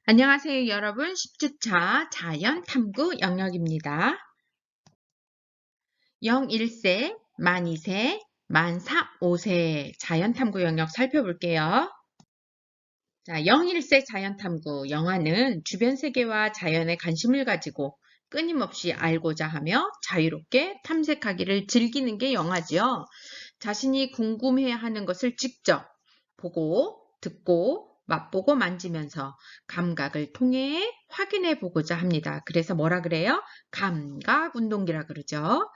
안녕하세요, 여러분. 10주차 자연탐구 영역입니다. 0, 1세, 만 2세, 만 4, 5세 자연탐구 영역 살펴볼게요. 자, 0, 1세 자연탐구 영화는 주변 세계와 자연에 관심을 가지고 끊임없이 알고자 하며 자유롭게 탐색하기를 즐기는 게 영화지요. 자신이 궁금해하는 것을 직접 보고, 듣고, 맛보고 만지면서 감각을 통해 확인해 보고자 합니다. 그래서 뭐라 그래요? 감각 운동기라 그러죠.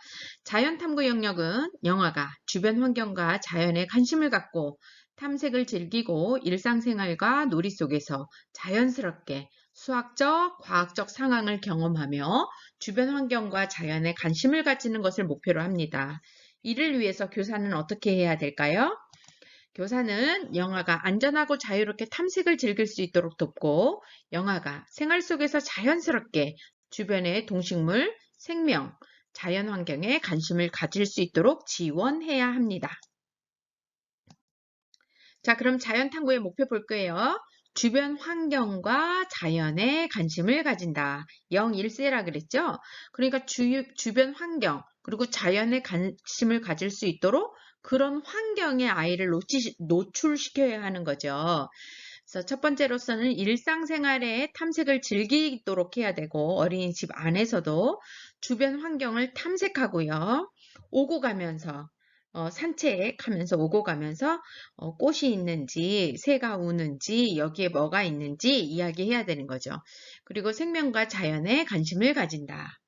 자연탐구 영역은 영화가 주변 환경과 자연에 관심을 갖고 탐색을 즐기고 일상생활과 놀이 속에서 자연스럽게 수학적, 과학적 상황을 경험하며 주변 환경과 자연에 관심을 가지는 것을 목표로 합니다. 이를 위해서 교사는 어떻게 해야 될까요? 교사는 영화가 안전하고 자유롭게 탐색을 즐길 수 있도록 돕고 영화가 생활 속에서 자연스럽게 주변의 동식물, 생명, 자연 환경에 관심을 가질 수 있도록 지원해야 합니다. 자, 그럼 자연 탐구의 목표 볼 거예요. 주변 환경과 자연에 관심을 가진다. 0, 1세라 그랬죠? 그러니까 주변 환경, 그리고 자연에 관심을 가질 수 있도록 그런 환경에 아이를 노출시켜야 하는 거죠. 그래서 첫 번째로서는 일상생활에 탐색을 즐기도록 해야 되고 어린이집 안에서도 주변 환경을 탐색하고요. 오고 가면서 산책하면서 오고 가면서 꽃이 있는지 새가 우는지 여기에 뭐가 있는지 이야기해야 되는 거죠. 그리고 생명과 자연에 관심을 가진다.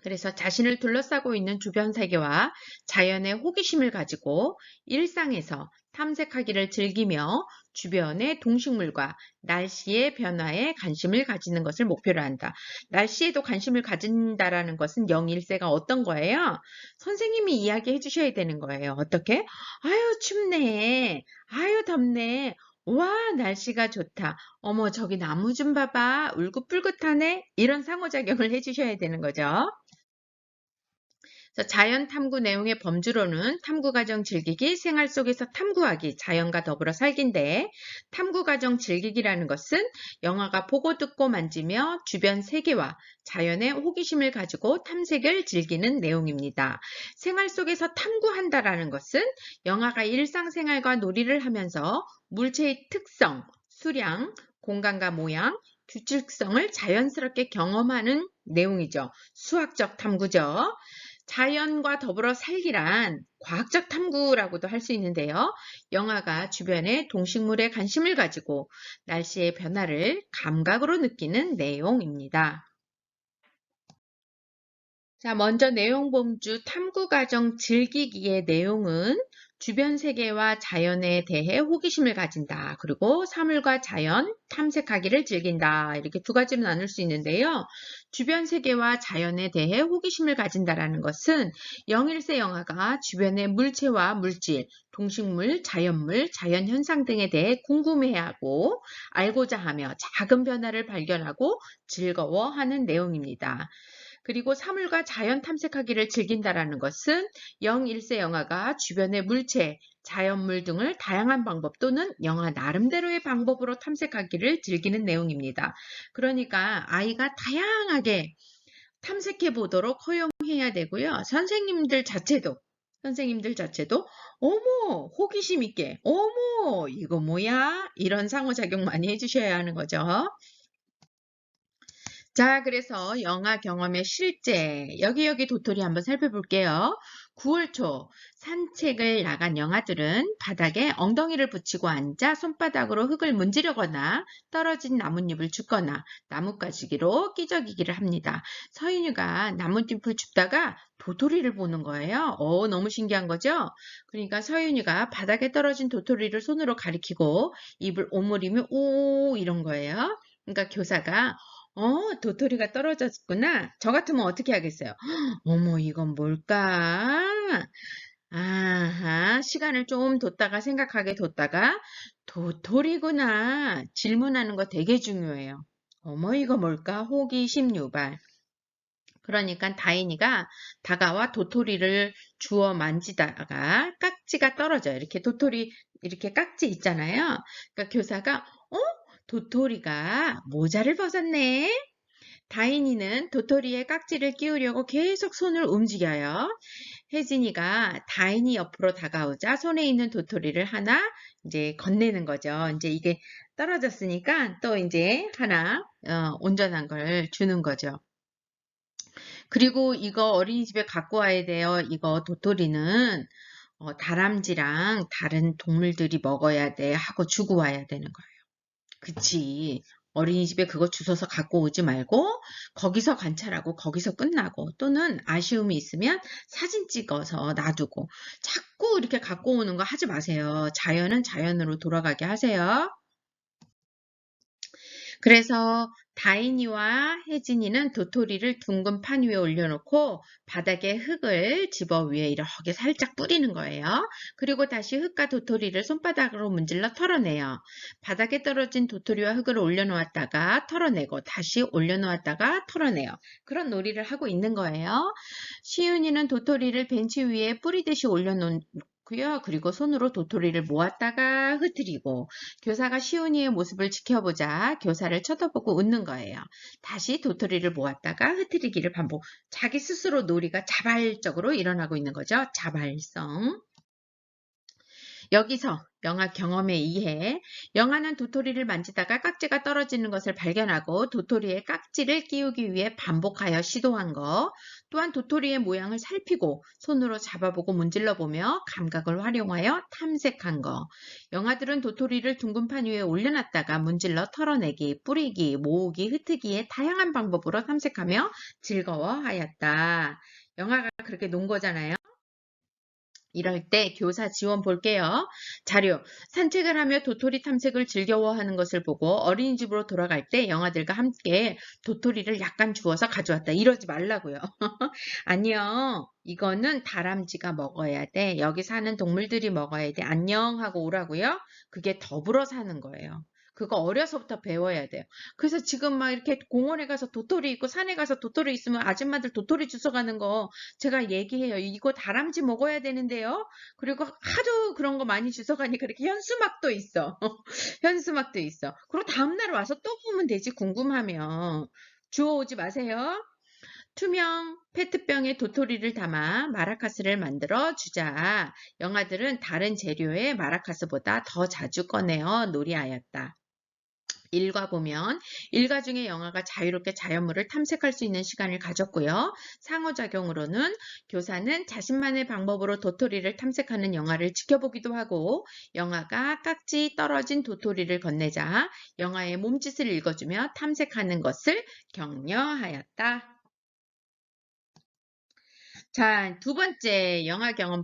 그래서 자신을 둘러싸고 있는 주변 세계와 자연의 호기심을 가지고 일상에서 탐색하기를 즐기며 주변의 동식물과 날씨의 변화에 관심을 가지는 것을 목표로 한다. 날씨에도 관심을 가진다라는 것은 0, 1세가 어떤 거예요? 선생님이 이야기해 주셔야 되는 거예요. 어떻게? 아유, 춥네. 아유, 덥네. 와, 날씨가 좋다. 어머, 저기 나무 좀 봐봐. 울긋불긋하네. 이런 상호작용을 해주셔야 되는 거죠. 자연 탐구 내용의 범주로는 탐구 과정 즐기기, 생활 속에서 탐구하기, 자연과 더불어 살기인데 탐구 과정 즐기기라는 것은 영화가 보고 듣고 만지며 주변 세계와 자연의 호기심을 가지고 탐색을 즐기는 내용입니다. 생활 속에서 탐구한다라는 것은 영화가 일상생활과 놀이를 하면서 물체의 특성, 수량, 공간과 모양, 규칙성을 자연스럽게 경험하는 내용이죠. 수학적 탐구죠. 자연과 더불어 살기란 과학적 탐구라고도 할 수 있는데요. 영화가 주변의 동식물에 관심을 가지고 날씨의 변화를 감각으로 느끼는 내용입니다. 자, 먼저 내용 범주 탐구 과정 즐기기의 내용은 주변 세계와 자연에 대해 호기심을 가진다. 그리고 사물과 자연 탐색하기를 즐긴다. 이렇게 두 가지로 나눌 수 있는데요. 주변 세계와 자연에 대해 호기심을 가진다라는 것은 0, 1세 영화가 주변의 물체와 물질, 동식물, 자연물, 자연현상 등에 대해 궁금해하고 알고자 하며 작은 변화를 발견하고 즐거워하는 내용입니다. 그리고 사물과 자연 탐색하기를 즐긴다라는 것은 0, 1세 영화가 주변의 물체, 자연물 등을 다양한 방법 또는 영화 나름대로의 방법으로 탐색하기를 즐기는 내용입니다. 그러니까 아이가 다양하게 탐색해 보도록 허용해야 되고요. 선생님들 자체도 어머 호기심 있게 어머 이거 뭐야 이런 상호작용 많이 해주셔야 하는 거죠. 자, 그래서 영화 경험의 실제 여기 도토리 한번 살펴볼게요. 9월 초 산책을 나간 영아들은 바닥에 엉덩이를 붙이고 앉아 손바닥으로 흙을 문지르거나 떨어진 나뭇잎을 줍거나 나뭇가지기로 끼적이기를 합니다. 서윤이가 나뭇잎을 줍다가 도토리를 보는 거예요. 너무 신기한 거죠? 그러니까 서윤이가 바닥에 떨어진 도토리를 손으로 가리키고 입을 오므리며 오 이런 거예요. 그러니까 교사가 도토리가 떨어졌구나. 저 같으면 어떻게 하겠어요? 어머, 이건 뭘까? 아하, 시간을 좀 뒀다가 생각하게 뒀다가 도토리구나. 질문하는 거 되게 중요해요. 어머, 이거 뭘까? 호기심 유발. 그러니까 다인이가 다가와 도토리를 주워 만지다가 깍지가 떨어져요. 이렇게 도토리 이렇게 깍지 있잖아요. 그러니까 교사가 도토리가 모자를 벗었네. 다인이는 도토리에 깍지를 끼우려고 계속 손을 움직여요. 혜진이가 다인이 옆으로 다가오자 손에 있는 도토리를 하나 이제 건네는 거죠. 이제 이게 떨어졌으니까 또 이제 하나 온전한 걸 주는 거죠. 그리고 이거 어린이집에 갖고 와야 돼요. 이거 도토리는 다람쥐랑 다른 동물들이 먹어야 돼 하고 주고 와야 되는 거예요. 그치. 어린이집에 그거 주워서 갖고 오지 말고 거기서 관찰하고 거기서 끝나고 또는 아쉬움이 있으면 사진 찍어서 놔두고 자꾸 이렇게 갖고 오는 거 하지 마세요. 자연은 자연으로 돌아가게 하세요. 그래서 다인이와 혜진이는 도토리를 둥근 판 위에 올려놓고 바닥에 흙을 집어 위에 이렇게 살짝 뿌리는 거예요. 그리고 다시 흙과 도토리를 손바닥으로 문질러 털어내요. 바닥에 떨어진 도토리와 흙을 올려놓았다가 털어내고 다시 올려놓았다가 털어내요. 그런 놀이를 하고 있는 거예요. 시윤이는 도토리를 벤치 위에 뿌리듯이 올려놓고요. 그리고 손으로 도토리를 모았다가 흩트리고 교사가 시온이의 모습을 지켜보자 교사를 쳐다보고 웃는 거예요. 다시 도토리를 모았다가 흩트리기를 반복. 자기 스스로 놀이가 자발적으로 일어나고 있는 거죠. 자발성. 여기서 영아 경험에 의해 영아는 도토리를 만지다가 깍지가 떨어지는 것을 발견하고 도토리에 깍지를 끼우기 위해 반복하여 시도한 것, 또한 도토리의 모양을 살피고 손으로 잡아보고 문질러보며 감각을 활용하여 탐색한 것. 영아들은 도토리를 둥근 판 위에 올려놨다가 문질러 털어내기, 뿌리기, 모으기, 흩트기의 다양한 방법으로 탐색하며 즐거워하였다. 영아가 그렇게 논 거잖아요. 이럴 때 교사 지원 볼게요. 자료. 산책을 하며 도토리 탐색을 즐거워하는 것을 보고 어린이집으로 돌아갈 때 영아들과 함께 도토리를 약간 주워서 가져왔다. 이러지 말라고요. 아니요. 이거는 다람쥐가 먹어야 돼. 여기 사는 동물들이 먹어야 돼. 안녕 하고 오라고요. 그게 더불어 사는 거예요. 그거 어려서부터 배워야 돼요. 그래서 지금 막 이렇게 공원에 가서 도토리 있고 산에 가서 도토리 있으면 아줌마들 도토리 주워가는 거 제가 얘기해요. 이거 다람쥐 먹어야 되는데요. 그리고 하도 그런 거 많이 주워가니까 이렇게 현수막도 있어. 현수막도 있어. 그리고 다음날 와서 또 보면 되지 궁금하면. 주워오지 마세요. 투명 페트병에 도토리를 담아 마라카스를 만들어 주자. 영아들은 다른 재료의 마라카스보다 더 자주 꺼내어 놀이하였다. 일과 보면 일과 중에 영아가 자유롭게 자연물을 탐색할 수 있는 시간을 가졌고요. 상호작용으로는 교사는 자신만의 방법으로 도토리를 탐색하는 영아를 지켜보기도 하고 영아가 깍지 떨어진 도토리를 건네자 영아의 몸짓을 읽어주며 탐색하는 것을 격려하였다. 자, 두 번째 영화 경험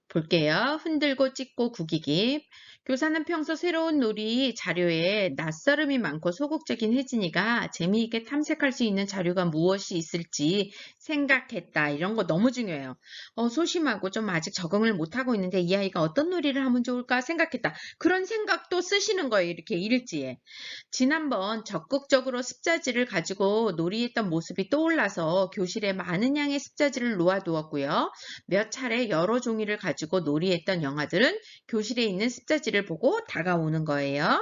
볼게요. 흔들고 찍고 구기기. 교사는 평소 새로운 놀이 자료에 낯설음이 많고 소극적인 혜진이가 재미있게 탐색할 수 있는 자료가 무엇이 있을지 생각했다. 이런 거 너무 중요해요. 소심하고 좀 아직 적응을 못하고 있는데 이 아이가 어떤 놀이를 하면 좋을까 생각했다. 그런 생각도 쓰시는 거예요. 이렇게 일지에. 지난번 적극적으로 습자지를 가지고 놀이했던 모습이 떠올라서 교실에 많은 양의 습자지를 놓아두었고요. 몇 차례 여러 종이를 가지고 놀이했던 영아들은 교실에 있는 습자지를 보고 다가오는 거예요.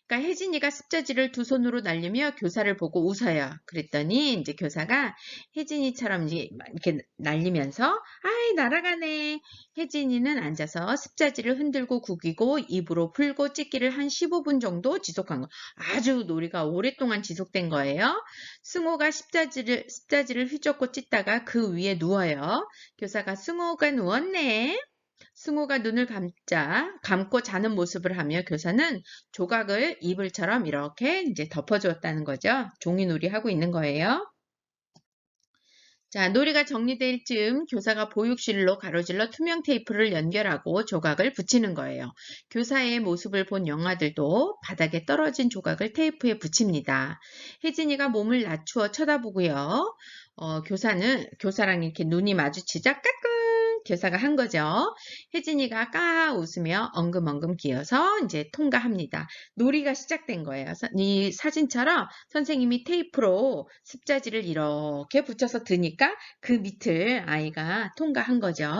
그러니까 혜진이가 습자지를 두 손으로 날리며 교사를 보고 웃어요. 그랬더니 이제 교사가 혜진이처럼 이렇게 날리면서 아이 날아가네. 혜진이는 앉아서 습자지를 흔들고 구기고 입으로 풀고 찢기를 한 15분 정도 지속한 거. 아주 놀이가 오랫동안 지속된 거예요. 승호가 습자지를 휘젓고 찢다가 그 위에 누워요. 교사가 승호가 누웠네. 승호가 눈을 감고 자는 모습을 하며 교사는 조각을 이불처럼 이렇게 이제 덮어주었다는 거죠. 종이놀이 하고 있는 거예요. 자, 놀이가 정리될 즈음 교사가 보육실로 가로질러 투명 테이프를 연결하고 조각을 붙이는 거예요. 교사의 모습을 본 영아들도 바닥에 떨어진 조각을 테이프에 붙입니다. 혜진이가 몸을 낮추어 쳐다보고요. 교사랑 이렇게 눈이 마주치자 까꿍 교사가 한 거죠. 혜진이가 까 웃으며 엉금엉금 기어서 이제 통과합니다. 놀이가 시작된 거예요. 이 사진처럼 선생님이 테이프로 습자지를 이렇게 붙여서 드니까 그 밑을 아이가 통과한 거죠.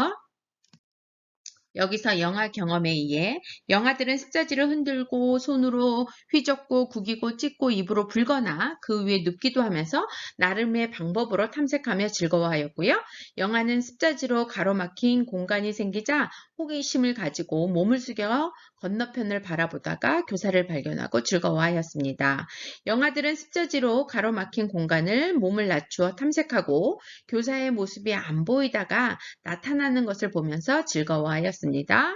여기서 영아 경험에 의해 영아들은 습자지를 흔들고 손으로 휘젓고 구기고 찢고 입으로 불거나 그 위에 눕기도 하면서 나름의 방법으로 탐색하며 즐거워하였고요. 영아는 습자지로 가로막힌 공간이 생기자 호기심을 가지고 몸을 숙여 건너편을 바라보다가 교사를 발견하고 즐거워하였습니다. 영아들은 습자지로 가로막힌 공간을 몸을 낮추어 탐색하고 교사의 모습이 안 보이다가 나타나는 것을 보면서 즐거워하였습니다.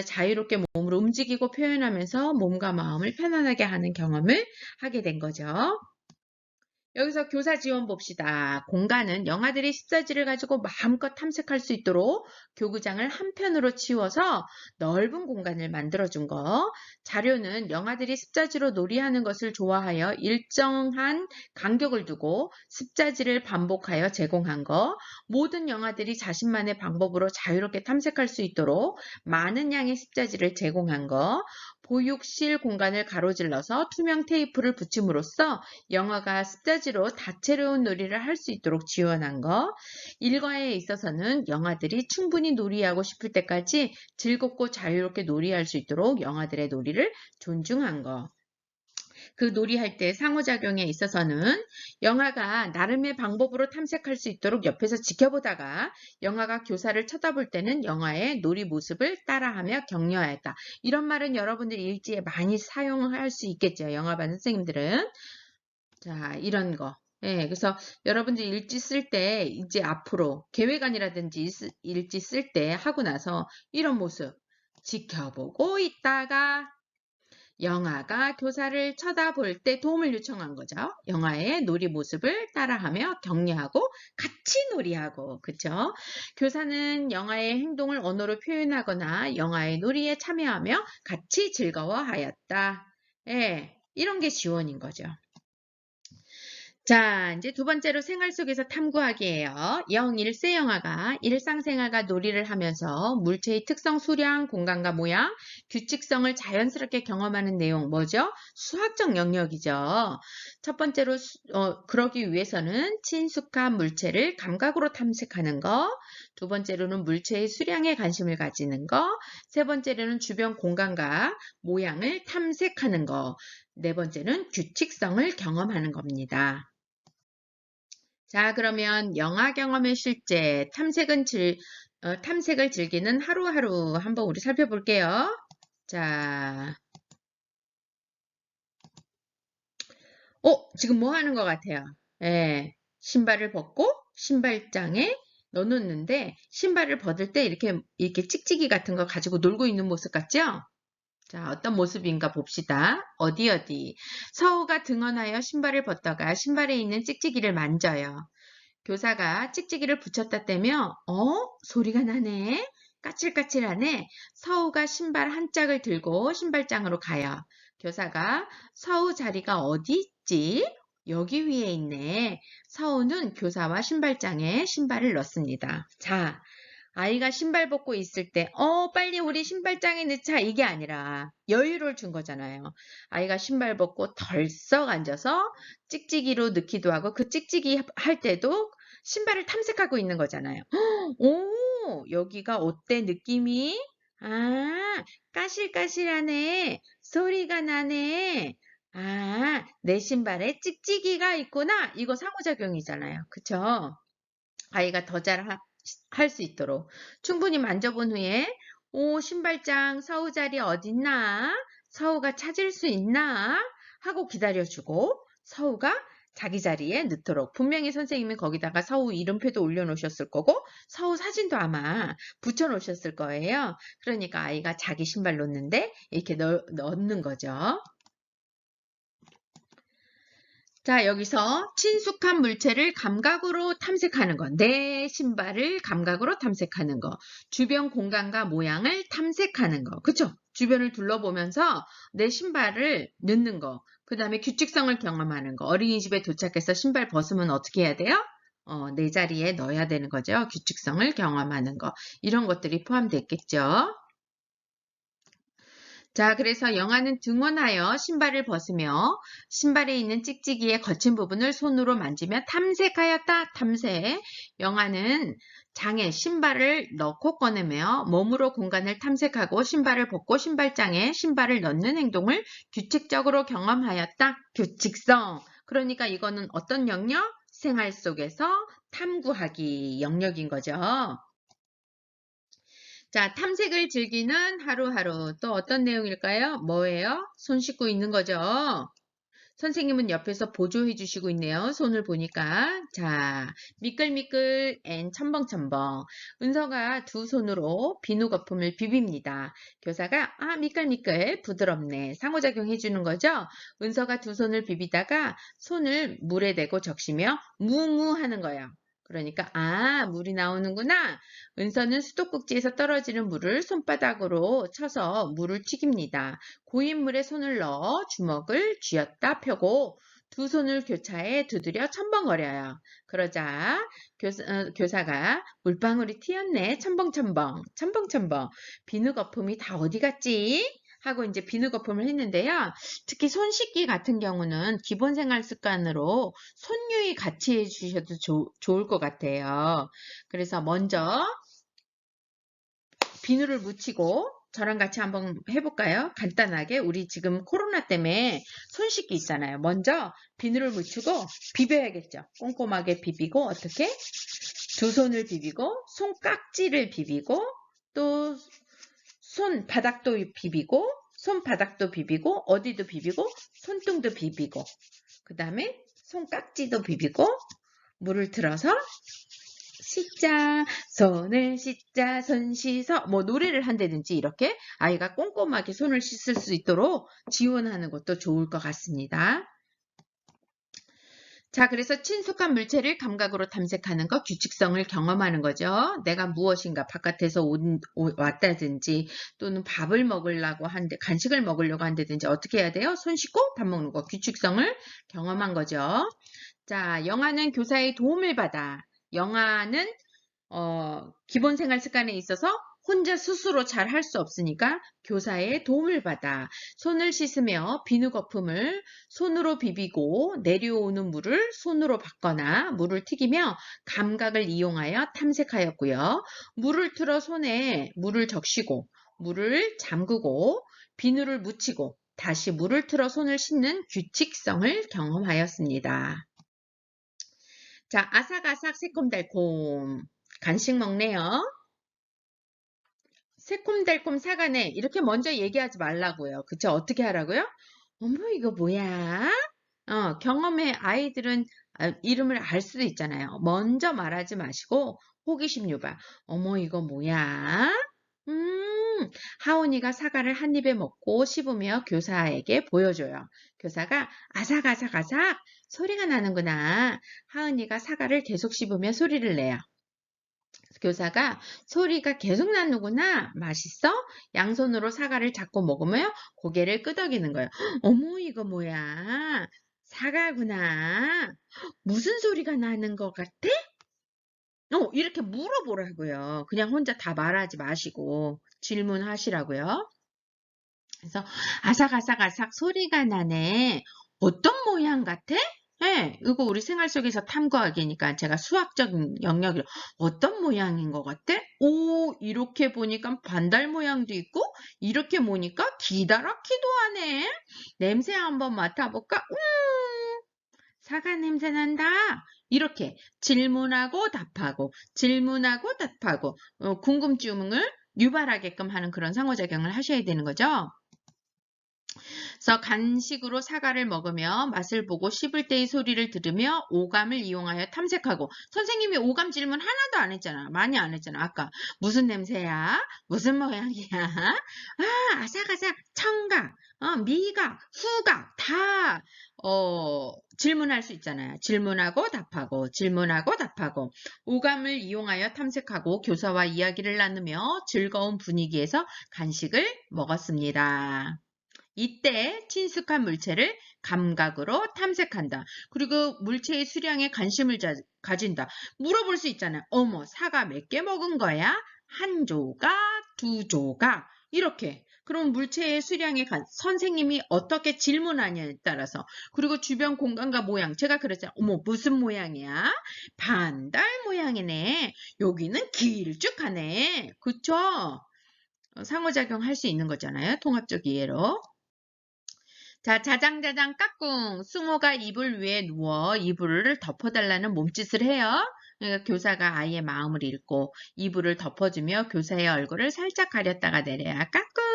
자유롭게 몸을 움직이고 표현하면서 몸과 마음을 편안하게 하는 경험을 하게 된 거죠. 여기서 교사 지원 봅시다. 공간은 영아들이 습자지를 가지고 마음껏 탐색할 수 있도록 교구장을 한편으로 치워서 넓은 공간을 만들어준 거. 자료는 영아들이 습자지로 놀이하는 것을 좋아하여 일정한 간격을 두고 습자지를 반복하여 제공한 거. 모든 영아들이 자신만의 방법으로 자유롭게 탐색할 수 있도록 많은 양의 습자지를 제공한 거. 보육실 공간을 가로질러서 투명 테이프를 붙임으로써 영아가 습자지로 다채로운 놀이를 할 수 있도록 지원한 거. 일과에 있어서는 영아들이 충분히 놀이하고 싶을 때까지 즐겁고 자유롭게 놀이할 수 있도록 영아들의 놀이를 존중한 거. 그 놀이할 때 상호작용에 있어서는 영아가 나름의 방법으로 탐색할 수 있도록 옆에서 지켜보다가 영아가 교사를 쳐다볼 때는 영아의 놀이 모습을 따라하며 격려하였다. 이런 말은 여러분들이 일지에 많이 사용할 수 있겠죠. 영아반 선생님들은. 자, 이런 거. 예, 그래서 여러분들이 일지 쓸 때 이제 앞으로 계획안이라든지 일지 쓸 때 하고 나서 이런 모습 지켜보고 있다가 영아가 교사를 쳐다볼 때 도움을 요청한 거죠. 영아의 놀이 모습을 따라하며 격려하고 같이 놀이하고, 그쵸? 교사는 영아의 행동을 언어로 표현하거나 영아의 놀이에 참여하며 같이 즐거워하였다. 예, 이런 게 지원인 거죠. 자, 이제 두 번째로 생활 속에서 탐구하기예요. 0-1세 영아가 일상생활과 놀이를 하면서 물체의 특성, 수량, 공간과 모양, 규칙성을 자연스럽게 경험하는 내용 뭐죠? 수학적 영역이죠. 첫 번째로 그러기 위해서는 친숙한 물체를 감각으로 탐색하는 거, 두 번째로는 물체의 수량에 관심을 가지는 거, 세 번째로는 주변 공간과 모양을 탐색하는 거, 네 번째는 규칙성을 경험하는 겁니다. 자, 그러면 영아 경험의 실제, 탐색을 즐기는 하루하루 한번 우리 살펴볼게요. 자, 지금 뭐 하는 것 같아요? 예, 신발을 벗고 신발장에 넣어놓는데 신발을 벗을 때 이렇게 찍찍이 같은 거 가지고 놀고 있는 모습 같죠? 자, 어떤 모습인가 봅시다. 어디. 서우가 등원하여 신발을 벗다가 신발에 있는 찍찍이를 만져요. 교사가 찍찍이를 붙였다 떼며 소리가 나네. 까칠까칠하네. 서우가 신발 한 짝을 들고 신발장으로 가요. 교사가 서우 자리가 어디 있지? 여기 위에 있네. 서우는 교사와 신발장에 신발을 넣습니다. 자, 아이가 신발 벗고 있을 때 빨리 우리 신발장에 넣자 이게 아니라 여유를 준 거잖아요. 아이가 신발 벗고 덜썩 앉아서 찍찍이로 넣기도 하고 그 찍찍이 할 때도 신발을 탐색하고 있는 거잖아요. 오, 여기가 어때 느낌이? 아, 까실까실하네. 소리가 나네. 아, 내 신발에 찍찍이가 있구나. 이거 상호작용이잖아요. 그쵸? 아이가 더 잘 할 수 있도록 충분히 만져본 후에 신발장 서우 자리 어딨나? 서우가 찾을 수 있나? 하고 기다려주고 서우가 자기 자리에 넣도록 분명히 선생님이 거기다가 서우 이름표도 올려놓으셨을 거고 서우 사진도 아마 붙여놓으셨을 거예요. 그러니까 아이가 자기 신발 놓는데 이렇게 넣는 거죠. 자, 여기서 친숙한 물체를 감각으로 탐색하는 거. 내 신발을 감각으로 탐색하는 거. 주변 공간과 모양을 탐색하는 거. 그쵸? 주변을 둘러보면서 내 신발을 넣는 거. 그 다음에 규칙성을 경험하는 거. 어린이집에 도착해서 신발 벗으면 어떻게 해야 돼요? 내 자리에 넣어야 되는 거죠. 규칙성을 경험하는 거. 이런 것들이 포함됐겠죠. 자, 그래서 영아는 등원하여 신발을 벗으며 신발에 있는 찍찍이의 거친 부분을 손으로 만지며 탐색하였다. 탐색. 영아는 장에 신발을 넣고 꺼내며 몸으로 공간을 탐색하고 신발을 벗고 신발장에 신발을 넣는 행동을 규칙적으로 경험하였다. 규칙성. 그러니까 이거는 어떤 영역? 생활 속에서 탐구하기 영역인 거죠. 자, 탐색을 즐기는 하루하루. 또 어떤 내용일까요? 뭐예요? 손 씻고 있는 거죠. 선생님은 옆에서 보조해 주시고 있네요. 손을 보니까. 자, 미끌미끌 앤 첨벙첨벙. 은서가 두 손으로 비누 거품을 비빕니다. 교사가 미끌미끌 부드럽네. 상호작용 해주는 거죠. 은서가 두 손을 비비다가 손을 물에 대고 적시며 무무 하는 거예요. 그러니까 물이 나오는구나. 은서는 수도꼭지에서 떨어지는 물을 손바닥으로 쳐서 물을 튀깁니다. 고인 물에 손을 넣어 주먹을 쥐었다 펴고 두 손을 교차에 두드려 첨벙거려요. 그러자 교사가 물방울이 튀었네. 첨벙첨벙 첨벙첨벙 비누 거품이 다 어디 갔지? 하고 이제 비누 거품을 했는데요. 특히 손 씻기 같은 경우는 기본 생활 습관으로 손유의 같이 해주셔도 좋을 것 같아요. 그래서 먼저 비누를 묻히고 저랑 같이 한번 해볼까요? 간단하게 우리 지금 코로나 때문에 손 씻기 있잖아요. 먼저 비누를 묻히고 비벼야겠죠. 꼼꼼하게 비비고 어떻게? 두 손을 비비고 손깍지를 비비고 또 손바닥도 비비고 손바닥도 비비고 어디도 비비고 손등도 비비고 그 다음에 손깍지도 비비고 물을 틀어서 씻자 손을 씻자 손 씻어 뭐 노래를 한다든지 이렇게 아이가 꼼꼼하게 손을 씻을 수 있도록 지원하는 것도 좋을 것 같습니다. 자, 그래서 친숙한 물체를 감각으로 탐색하는 것, 규칙성을 경험하는 거죠. 내가 무엇인가 바깥에서 왔다든지 또는 밥을 먹으려고 한데 간식을 먹으려고 한다든지 어떻게 해야 돼요? 손 씻고 밥 먹는 거, 규칙성을 경험한 거죠. 자, 영아는 교사의 도움을 받아. 영아는 기본 생활 습관에 있어서 혼자 스스로 잘 할 수 없으니까 교사의 도움을 받아 손을 씻으며 비누 거품을 손으로 비비고 내려오는 물을 손으로 받거나 물을 튀기며 감각을 이용하여 탐색하였고요. 물을 틀어 손에 물을 적시고 물을 잠그고 비누를 묻히고 다시 물을 틀어 손을 씻는 규칙성을 경험하였습니다. 자, 아삭아삭 새콤달콤 간식 먹네요. 새콤달콤 사과네 이렇게 먼저 얘기하지 말라고요. 그쵸? 어떻게 하라고요? 어머 이거 뭐야? 경험해 아이들은 이름을 알 수도 있잖아요. 먼저 말하지 마시고 호기심 유발. 어머 이거 뭐야? 하온이가 사과를 한 입에 먹고 씹으며 교사에게 보여줘요. 교사가 아삭아삭아삭 소리가 나는구나. 하은이가 사과를 계속 씹으며 소리를 내요. 교사가 소리가 계속 나는구나. 맛있어? 양손으로 사과를 잡고 먹으며 고개를 끄덕이는 거예요. 어머 이거 뭐야? 사과구나. 무슨 소리가 나는 것 같아? 이렇게 물어보라고요. 그냥 혼자 다 말하지 마시고 질문하시라고요. 그래서 아삭아삭아삭 소리가 나네. 어떤 모양 같아? 네, 이거 우리 생활 속에서 탐구하기니까 제가 수학적인 영역을 어떤 모양인 것 같아? 오, 이렇게 보니까 반달 모양도 있고 이렇게 보니까 기다랗기도 하네. 냄새 한번 맡아볼까? 사과 냄새 난다. 이렇게 질문하고 답하고 질문하고 답하고 궁금증을 유발하게끔 하는 그런 상호작용을 하셔야 되는 거죠. 그래서 간식으로 사과를 먹으며 맛을 보고 씹을 때의 소리를 들으며 오감을 이용하여 탐색하고 선생님이 오감 질문 하나도 안 했잖아. 많이 안 했잖아. 아까 무슨 냄새야? 무슨 모양이야? 아삭아삭 청각, 미각, 후각 다 질문할 수 있잖아요. 질문하고 답하고 질문하고 답하고 오감을 이용하여 탐색하고 교사와 이야기를 나누며 즐거운 분위기에서 간식을 먹었습니다. 이때 친숙한 물체를 감각으로 탐색한다. 그리고 물체의 수량에 관심을 가진다. 물어볼 수 있잖아요. 어머, 사과 몇 개 먹은 거야? 한 조각, 두 조각. 이렇게. 그럼 물체의 수량에 선생님이 어떻게 질문하냐에 따라서 그리고 주변 공간과 모양 제가 그랬잖아요. 어머 무슨 모양이야? 반달 모양이네. 여기는 길쭉하네. 그쵸? 상호작용 할 수 있는 거잖아요. 통합적 이해로. 자, 자장자장 까꿍. 승호가 이불 위에 누워 이불을 덮어달라는 몸짓을 해요. 그러니까 교사가 아이의 마음을 읽고 이불을 덮어주며 교사의 얼굴을 살짝 가렸다가 내려야 까꿍.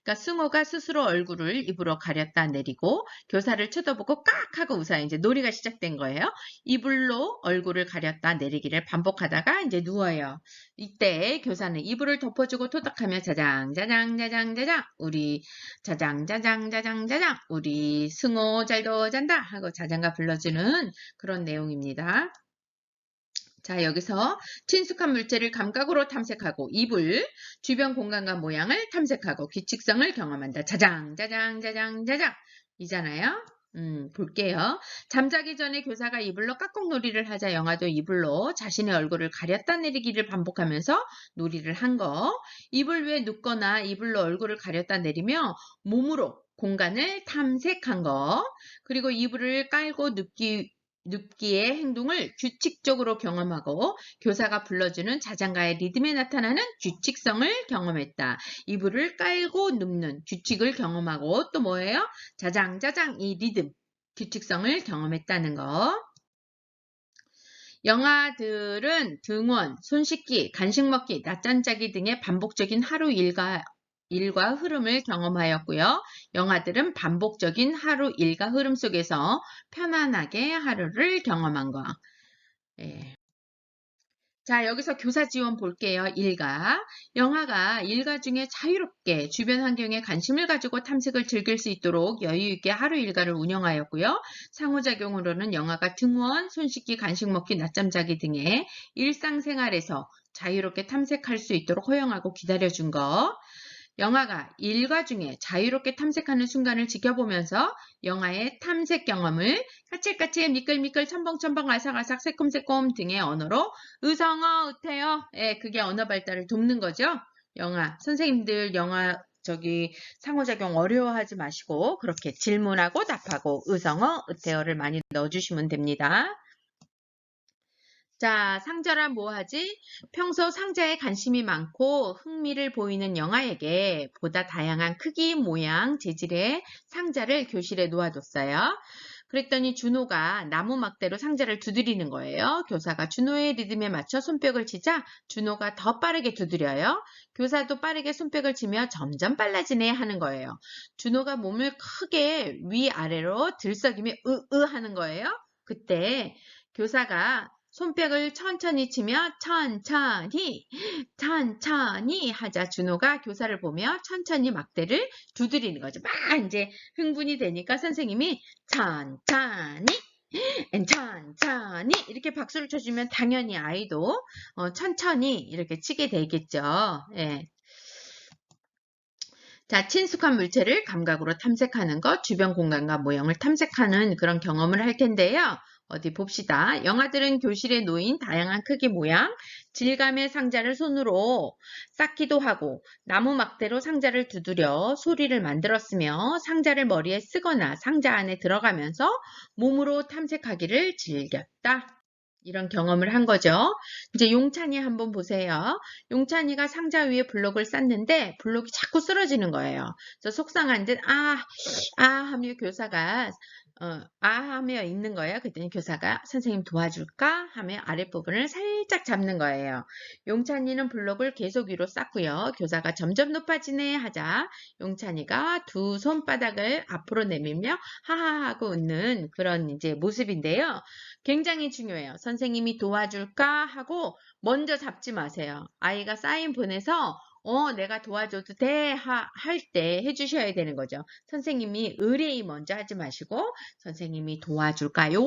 그러니까 승호가 스스로 얼굴을 입으로 가렸다 내리고 교사를 쳐다보고 깍 하고 웃어요. 이제 놀이가 시작된 거예요. 이불로 얼굴을 가렸다 내리기를 반복하다가 이제 누워요. 이때 교사는 이불을 덮어주고 토닥하며 자장자장자장자장 우리 자장자장자장자장 우리 승호 잘도 잔다 하고 자장가 불러주는 그런 내용입니다. 자, 여기서 친숙한 물체를 감각으로 탐색하고 이불, 주변 공간과 모양을 탐색하고 규칙성을 경험한다. 자장자장자장자장 이잖아요. 볼게요. 잠자기 전에 교사가 이불로 깍꿍놀이를 하자 영화도 이불로 자신의 얼굴을 가렸다 내리기를 반복하면서 놀이를 한 거. 이불 위에 눕거나 이불로 얼굴을 가렸다 내리며 몸으로 공간을 탐색한 거. 그리고 이불을 깔고 눕기의 행동을 규칙적으로 경험하고 교사가 불러주는 자장가의 리듬에 나타나는 규칙성을 경험했다. 이불을 깔고 눕는 규칙을 경험하고 또 뭐예요? 자장자장 이 리듬, 규칙성을 경험했다는 거. 영아들은 등원, 손 씻기, 간식 먹기, 낮잠 자기 등의 반복적인 하루 일과 흐름을 경험하였고요. 영아들은 반복적인 하루 일과 흐름 속에서 편안하게 하루를 경험한 거. 예. 자, 여기서 교사 지원 볼게요. 일과. 영아가 일과 중에 자유롭게 주변 환경에 관심을 가지고 탐색을 즐길 수 있도록 여유있게 하루 일과를 운영하였고요. 상호작용으로는 영아가 등원, 손 씻기, 간식 먹기, 낮잠 자기 등의 일상생활에서 자유롭게 탐색할 수 있도록 허용하고 기다려준 거. 영아가 일과 중에 자유롭게 탐색하는 순간을 지켜보면서 영아의 탐색 경험을 까칠까칠, 미끌미끌, 첨벙첨벙, 아삭아삭, 새콤새콤 등의 언어로 의성어, 의태어, 그게 언어 발달을 돕는 거죠. 영아, 선생님들 영아 상호작용 어려워하지 마시고 그렇게 질문하고 답하고 의성어, 의태어를 많이 넣어주시면 됩니다. 자, 상자란 뭐하지? 평소 상자에 관심이 많고 흥미를 보이는 영아에게 보다 다양한 크기, 모양, 재질의 상자를 교실에 놓아뒀어요. 그랬더니 준호가 나무 막대로 상자를 두드리는 거예요. 교사가 준호의 리듬에 맞춰 손뼉을 치자 준호가 더 빠르게 두드려요. 교사도 빠르게 손뼉을 치며 점점 빨라지네 하는 거예요. 준호가 몸을 크게 위아래로 들썩이며 으으 하는 거예요. 그때 교사가 손뼉을 천천히 치며 천천히 하자 준호가 교사를 보며 천천히 막대를 두드리는 거죠. 막 이제 흥분이 되니까 선생님이 천천히 이렇게 박수를 쳐주면 당연히 아이도 천천히 이렇게 치게 되겠죠. 예. 자, 친숙한 물체를 감각으로 탐색하는 것, 주변 공간과 모형을 탐색하는 그런 경험을 할 텐데요. 어디 봅시다. 영아들은 교실에 놓인 다양한 크기 모양, 질감의 상자를 손으로 쌓기도 하고 나무 막대로 상자를 두드려 소리를 만들었으며 상자를 머리에 쓰거나 상자 안에 들어가면서 몸으로 탐색하기를 즐겼다. 이런 경험을 한 거죠. 이제 용찬이 한번 보세요. 용찬이가 상자 위에 블록을 쌓는데 블록이 자꾸 쓰러지는 거예요. 그래서 속상한 듯 하며 교사가 하며 있는 거예요. 그랬더니 교사가 선생님 도와줄까? 하며 아랫부분을 살짝 잡는 거예요. 용찬이는 블록을 계속 위로 쌓고요. 교사가 점점 높아지네 하자 용찬이가 두 손바닥을 앞으로 내밀며 하하하고 웃는 그런 이제 모습인데요. 굉장히 중요해요. 선생님이 도와줄까? 하고 먼저 잡지 마세요. 아이가 사인 보내서 내가 도와줘도 돼? 할 때 해주셔야 되는 거죠. 선생님이 의뢰의 먼저 하지 마시고 선생님이 도와줄까요?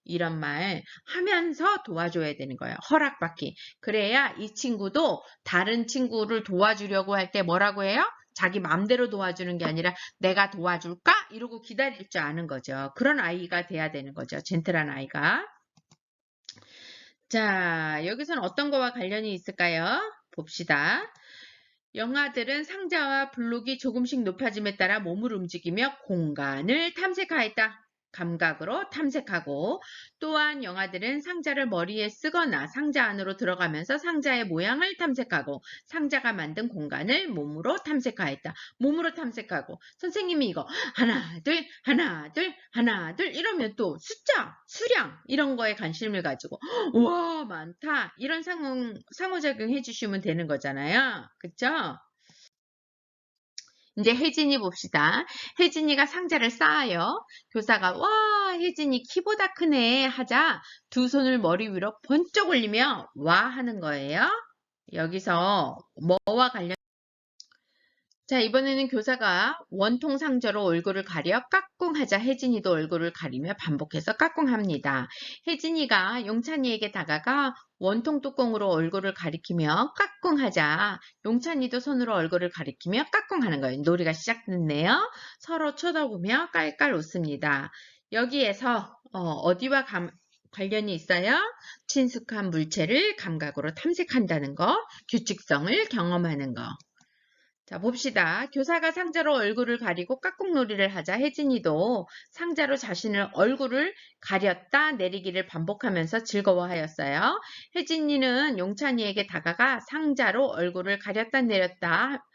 이런 말 하면서 도와줘야 되는 거예요. 허락받기. 그래야 이 친구도 다른 친구를 도와주려고 할 때 뭐라고 해요? 자기 맘대로 도와주는 게 아니라 내가 도와줄까? 이러고 기다릴 줄 아는 거죠. 그런 아이가 돼야 되는 거죠. 젠틀한 아이가. 자, 여기서는 어떤 거와 관련이 있을까요? 봅시다. 영아들은 상자와 블록이 조금씩 높아짐에 따라 몸을 움직이며 공간을 탐색하였다. 감각으로 탐색하고 또한 영아들은 상자를 머리에 쓰거나 상자 안으로 들어가면서 상자의 모양을 탐색하고 상자가 만든 공간을 몸으로 탐색하였다. 몸으로 탐색하고 선생님이 이거 하나 둘 하나 둘 하나 둘 이러면 또 숫자 수량 이런 거에 관심을 가지고 우와 많다 이런 상호작용 해주시면 되는 거잖아요. 그쵸? 이제 혜진이 봅시다. 혜진이가 상자를 쌓아요. 교사가 와 혜진이 키보다 크네 하자 두 손을 머리 위로 번쩍 올리며 와 하는 거예요. 여기서 뭐와 관련 자, 이번에는 교사가 원통 상자로 얼굴을 가려 까꿍하자 혜진이도 얼굴을 가리며 반복해서 까꿍합니다. 혜진이가 용찬이에게 다가가 원통 뚜껑으로 얼굴을 가리키며 까꿍하자 용찬이도 손으로 얼굴을 가리키며 까꿍하는 거예요. 놀이가 시작됐네요. 서로 쳐다보며 깔깔 웃습니다. 여기에서 어디와 관련이 있어요? 친숙한 물체를 감각으로 탐색한다는 거, 규칙성을 경험하는 거. 자, 봅시다. 교사가 상자로 얼굴을 가리고 깍꿍놀이를 하자 혜진이도 상자로 자신의 얼굴을 가렸다 내리기를 반복하면서 즐거워하였어요. 혜진이는 용찬이에게 다가가 상자로 얼굴을 가렸다 내렸다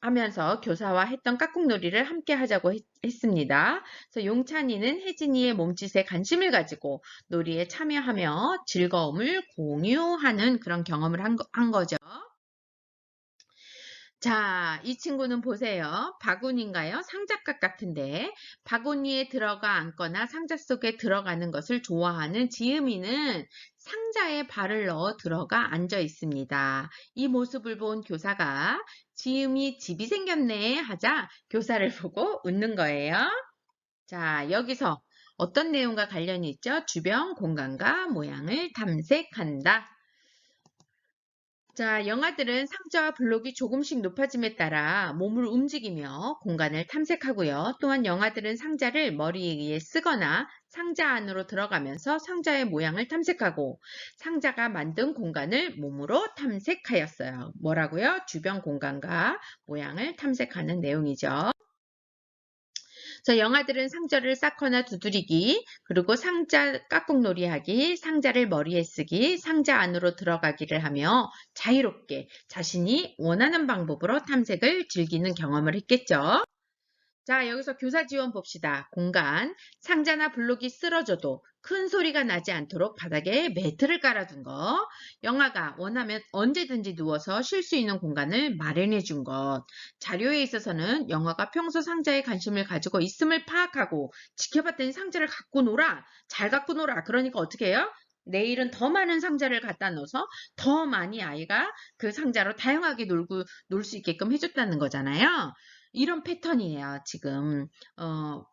하면서 교사와 했던 깍꿍놀이를 함께 하자고 했습니다. 그래서 용찬이는 혜진이의 몸짓에 관심을 가지고 놀이에 참여하며 즐거움을 공유하는 그런 경험을 한 거죠. 자, 이 친구는 보세요. 바구니인가요? 상자값 같은데 바구니에 들어가 앉거나 상자 속에 들어가는 것을 좋아하는 지음이는 상자에 발을 넣어 들어가 앉아 있습니다. 이 모습을 본 교사가 지음이 집이 생겼네 하자 교사를 보고 웃는 거예요. 자, 여기서 어떤 내용과 관련이 있죠? 주변 공간과 모양을 탐색한다. 자, 영아들은 상자와 블록이 조금씩 높아짐에 따라 몸을 움직이며 공간을 탐색하고요. 또한 영아들은 상자를 머리 위에 쓰거나 상자 안으로 들어가면서 상자의 모양을 탐색하고 상자가 만든 공간을 몸으로 탐색하였어요. 뭐라고요? 주변 공간과 모양을 탐색하는 내용이죠. 그래서 영아들은 상자를 쌓거나 두드리기, 그리고 상자 깍꿍놀이 하기, 상자를 머리에 쓰기, 상자 안으로 들어가기를 하며 자유롭게 자신이 원하는 방법으로 탐색을 즐기는 경험을 했겠죠. 자, 여기서 교사 지원 봅시다. 공간, 상자나 블록이 쓰러져도 큰 소리가 나지 않도록 바닥에 매트를 깔아둔 거, 영아가 원하면 언제든지 누워서 쉴 수 있는 공간을 마련해 준 것, 자료에 있어서는 영아가 평소 상자에 관심을 가지고 있음을 파악하고 지켜봤더니 상자를 갖고 놀아, 잘 갖고 놀아. 그러니까 어떻게 해요? 내일은 더 많은 상자를 갖다 넣어서 더 많이 아이가 그 상자로 다양하게 놀 수 있게끔 해줬다는 거잖아요. 이런 패턴이에요. 지금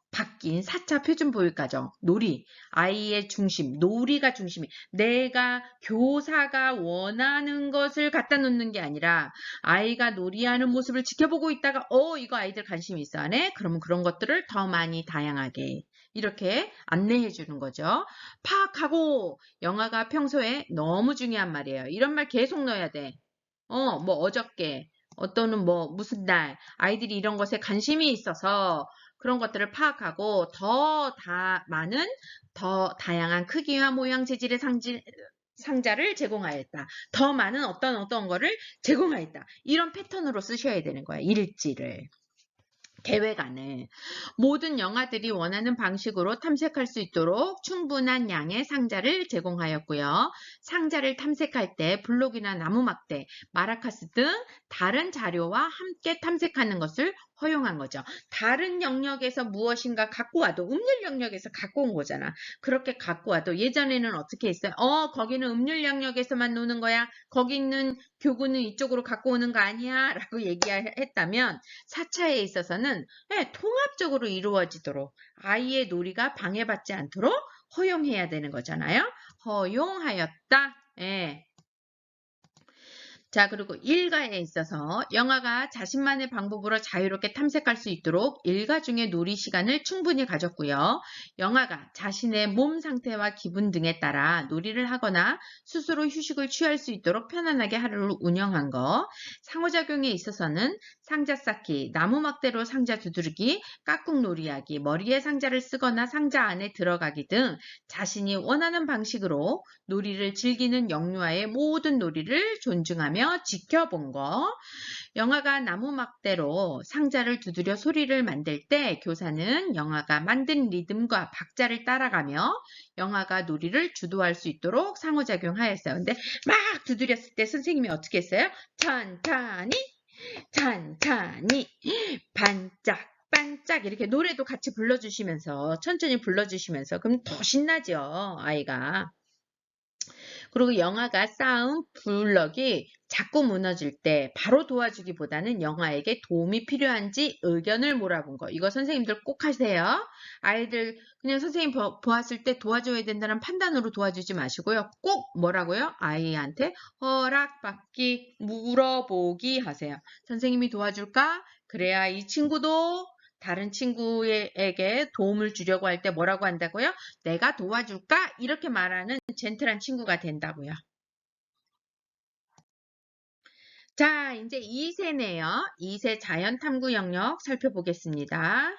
바뀐 4차 표준보육과정 놀이 아이의 중심 놀이가 중심이 내가 교사가 원하는 것을 갖다 놓는 게 아니라 아이가 놀이하는 모습을 지켜보고 있다가 이거 아이들 관심이 있어 하네? 그러면 그런 것들을 더 많이 다양하게 이렇게 안내해 주는 거죠. 파악하고 영아가 평소에 너무 중요한 말이에요. 이런 말 계속 넣어야 돼. 뭐 어저께 또는 뭐 무슨 날 아이들이 이런 것에 관심이 있어서 그런 것들을 파악하고 많은 더 다양한 크기와 모양 재질의 상자를 제공하였다. 더 많은 어떤 거를 제공하였다. 이런 패턴으로 쓰셔야 되는 거야. 일지를. 계획안을 모든 영아들이 원하는 방식으로 탐색할 수 있도록 충분한 양의 상자를 제공하였고요. 상자를 탐색할 때 블록이나 나무 막대, 마라카스 등 다른 자료와 함께 탐색하는 것을 허용한 거죠. 다른 영역에서 무엇인가 갖고 와도 음률 영역에서 갖고 온 거잖아. 그렇게 갖고 와도 예전에는 어떻게 했어요? 거기는 음률 영역에서만 노는 거야. 거기 있는 교구는 이쪽으로 갖고 오는 거 아니야? 라고 얘기했다면 4차에 있어서는 통합적으로 이루어지도록 아이의 놀이가 방해받지 않도록 허용해야 되는 거잖아요. 허용하였다. 예. 자, 그리고 일가에 있어서 영아가 자신만의 방법으로 자유롭게 탐색할 수 있도록 일가 중에 놀이 시간을 충분히 가졌고요. 영아가 자신의 몸 상태와 기분 등에 따라 놀이를 하거나 스스로 휴식을 취할 수 있도록 편안하게 하루를 운영한 거. 상호작용에 있어서는 상자 쌓기, 나무 막대로 상자 두드리기, 깍꿍 놀이하기, 머리에 상자를 쓰거나 상자 안에 들어가기 등 자신이 원하는 방식으로 놀이를 즐기는 영유아의 모든 놀이를 존중하며 지켜본 거. 영아가 나무 막대로 상자를 두드려 소리를 만들 때 교사는 영아가 만든 리듬과 박자를 따라가며 영아가 놀이를 주도할 수 있도록 상호작용하였어요. 근데 막 두드렸을 때 선생님이 어떻게 했어요? 천천히, 천천히, 반짝, 반짝 이렇게 노래도 같이 불러주시면서 천천히 불러주시면서 그럼 더 신나죠, 아이가. 그리고 영아가 쌓은 블럭이 자꾸 무너질 때 바로 도와주기보다는 영아에게 도움이 필요한지 의견을 몰아본 거. 이거 선생님들 꼭 하세요. 아이들 그냥 선생님 보았을 때 도와줘야 된다는 판단으로 도와주지 마시고요. 꼭 뭐라고요? 아이한테 허락받기, 물어보기 하세요. 선생님이 도와줄까? 그래야 이 친구도 다른 친구에게 도움을 주려고 할 때 뭐라고 한다고요? 내가 도와줄까? 이렇게 말하는 젠틀한 친구가 된다고요. 자, 이제 2세네요. 2세 자연탐구 영역 살펴보겠습니다.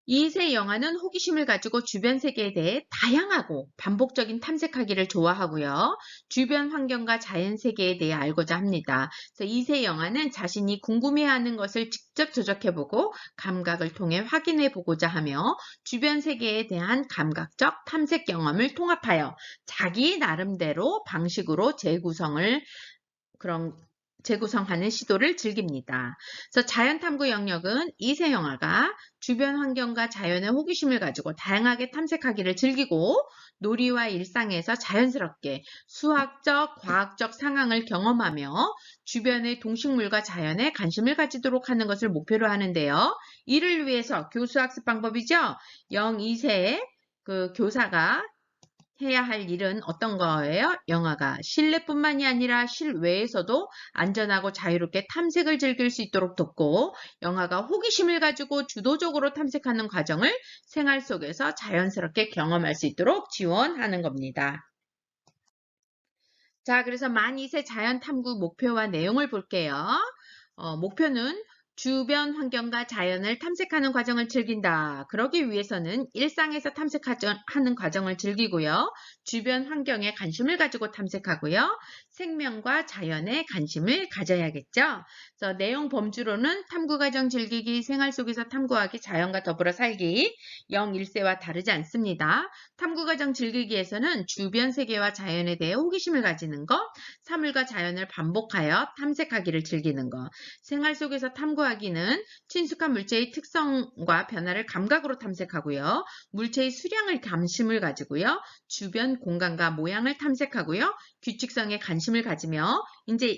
2세 영아는 호기심을 가지고 주변 세계에 대해 다양하고 반복적인 탐색하기를 좋아하고요. 주변 환경과 자연 세계에 대해 알고자 합니다. 그래서 2세 영아는 자신이 궁금해하는 것을 직접 조적해보고 감각을 통해 확인해보고자 하며 주변 세계에 대한 감각적 탐색 경험을 통합하여 자기 나름대로 방식으로 재구성하는 시도를 즐깁니다. 그래서 자연탐구 영역은 2세 영아가 주변 환경과 자연의 호기심을 가지고 다양하게 탐색하기를 즐기고 놀이와 일상에서 자연스럽게 수학적, 과학적 상황을 경험하며 주변의 동식물과 자연에 관심을 가지도록 하는 것을 목표로 하는데요. 이를 위해서 교수학습 방법이죠. 0-2세의 그 교사가 해야 할 일은 어떤 거예요? 영아가 실내뿐만이 아니라 실외에서도 안전하고 자유롭게 탐색을 즐길 수 있도록 돕고 영아가 호기심을 가지고 주도적으로 탐색하는 과정을 생활 속에서 자연스럽게 경험할 수 있도록 지원하는 겁니다. 자, 그래서 만 2세 자연탐구 목표와 내용을 볼게요. 목표는 주변 환경과 자연을 탐색하는 과정을 즐긴다. 그러기 위해서는 일상에서 탐색하는 과정을 즐기고요. 주변 환경에 관심을 가지고 탐색하고요. 생명과 자연에 관심을 가져야겠죠. 그래서 내용 범주로는 탐구 과정 즐기기, 생활 속에서 탐구하기, 자연과 더불어 살기, 0-1세와 다르지 않습니다. 탐구 과정 즐기기에서는 주변 세계와 자연에 대해 호기심을 가지는 것, 사물과 자연을 반복하여 탐색하기를 즐기는 것, 생활 속에서 탐구하기는 친숙한 물체의 특성과 변화를 감각으로 탐색하고요. 물체의 수량을 관심을 가지고요. 주변 공간과 모양을 탐색하고요. 규칙성에 관심을 가지며 이제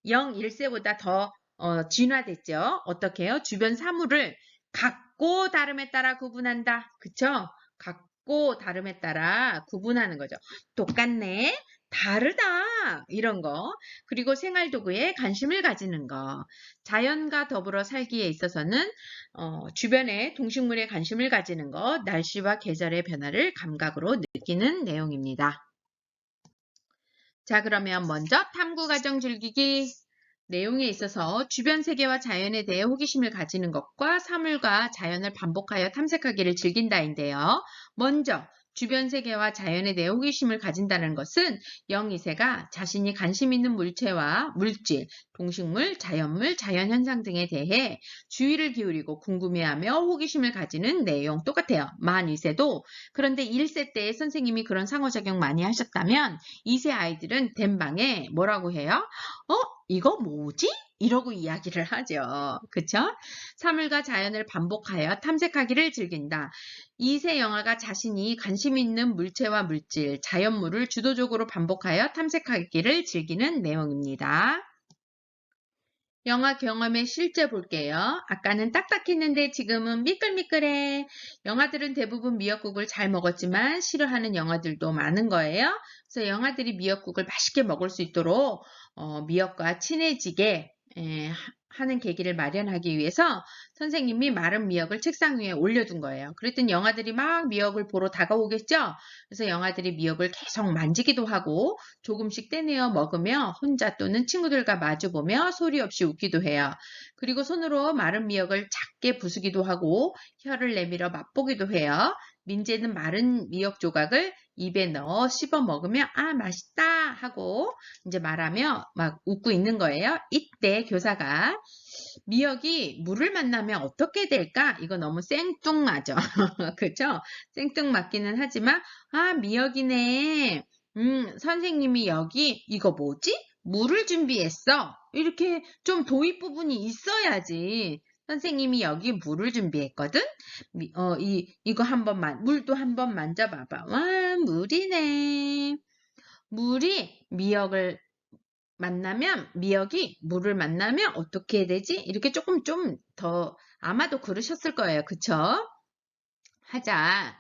0-1세보다 더 진화됐죠. 어떻게 해요? 주변 사물을 같고 다름에 따라 구분한다. 그쵸? 같고 다름에 따라 구분하는 거죠. 똑같네. 다르다. 이런 거. 그리고 생활도구에 관심을 가지는 거. 자연과 더불어 살기에 있어서는 주변의 동식물에 관심을 가지는 것, 날씨와 계절의 변화를 감각으로 느끼는 내용입니다. 자, 그러면 먼저 탐구 과정 즐기기 내용에 있어서 주변 세계와 자연에 대해 호기심을 가지는 것과 사물과 자연을 반복하여 탐색하기를 즐긴다인데요. 먼저 주변 세계와 자연에 대해 호기심을 가진다는 것은 0-2세가 자신이 관심 있는 물체와 물질, 동식물, 자연물, 자연현상 등에 대해 주의를 기울이고 궁금해하며 호기심을 가지는 내용 똑같아요. 만 2세도. 그런데 1세 때 선생님이 그런 상호작용 많이 하셨다면 2세 아이들은 된 방에 뭐라고 해요? 이거 뭐지? 이러고 이야기를 하죠. 그쵸? 사물과 자연을 반복하여 탐색하기를 즐긴다. 2세 영아가 자신이 관심 있는 물체와 물질, 자연물을 주도적으로 반복하여 탐색하기를 즐기는 내용입니다. 영화 경험의 실제 볼게요. 아까는 딱딱했는데 지금은 미끌미끌해. 영아들은 대부분 미역국을 잘 먹었지만 싫어하는 영아들도 많은 거예요. 그래서 영아들이 미역국을 맛있게 먹을 수 있도록 미역과 친해지게 하는 계기를 마련하기 위해서 선생님이 마른 미역을 책상 위에 올려둔 거예요. 그랬더니 영아들이 막 미역을 보러 다가오겠죠? 그래서 영아들이 미역을 계속 만지기도 하고 조금씩 떼내어 먹으며 혼자 또는 친구들과 마주보며 소리 없이 웃기도 해요. 그리고 손으로 마른 미역을 작게 부수기도 하고 혀를 내밀어 맛보기도 해요. 민재는 마른 미역 조각을 입에 넣어 씹어 먹으며 아 맛있다 하고 이제 말하며 막 웃고 있는 거예요. 이때 교사가 미역이 물을 만나면 어떻게 될까? 이거 너무 생뚱맞죠. 그쵸? 생뚱맞기는 하지만 아 미역이네. 선생님이 여기 이거 뭐지? 물을 준비했어. 이렇게 좀 도입 부분이 있어야지. 선생님이 여기 물을 준비했거든? 이거 한 번만, 물도 한 번 만져봐봐. 와, 물이네. 물이 미역이 물을 만나면 어떻게 해야 되지? 이렇게 조금 좀 더, 아마도 그러셨을 거예요. 그쵸? 하자.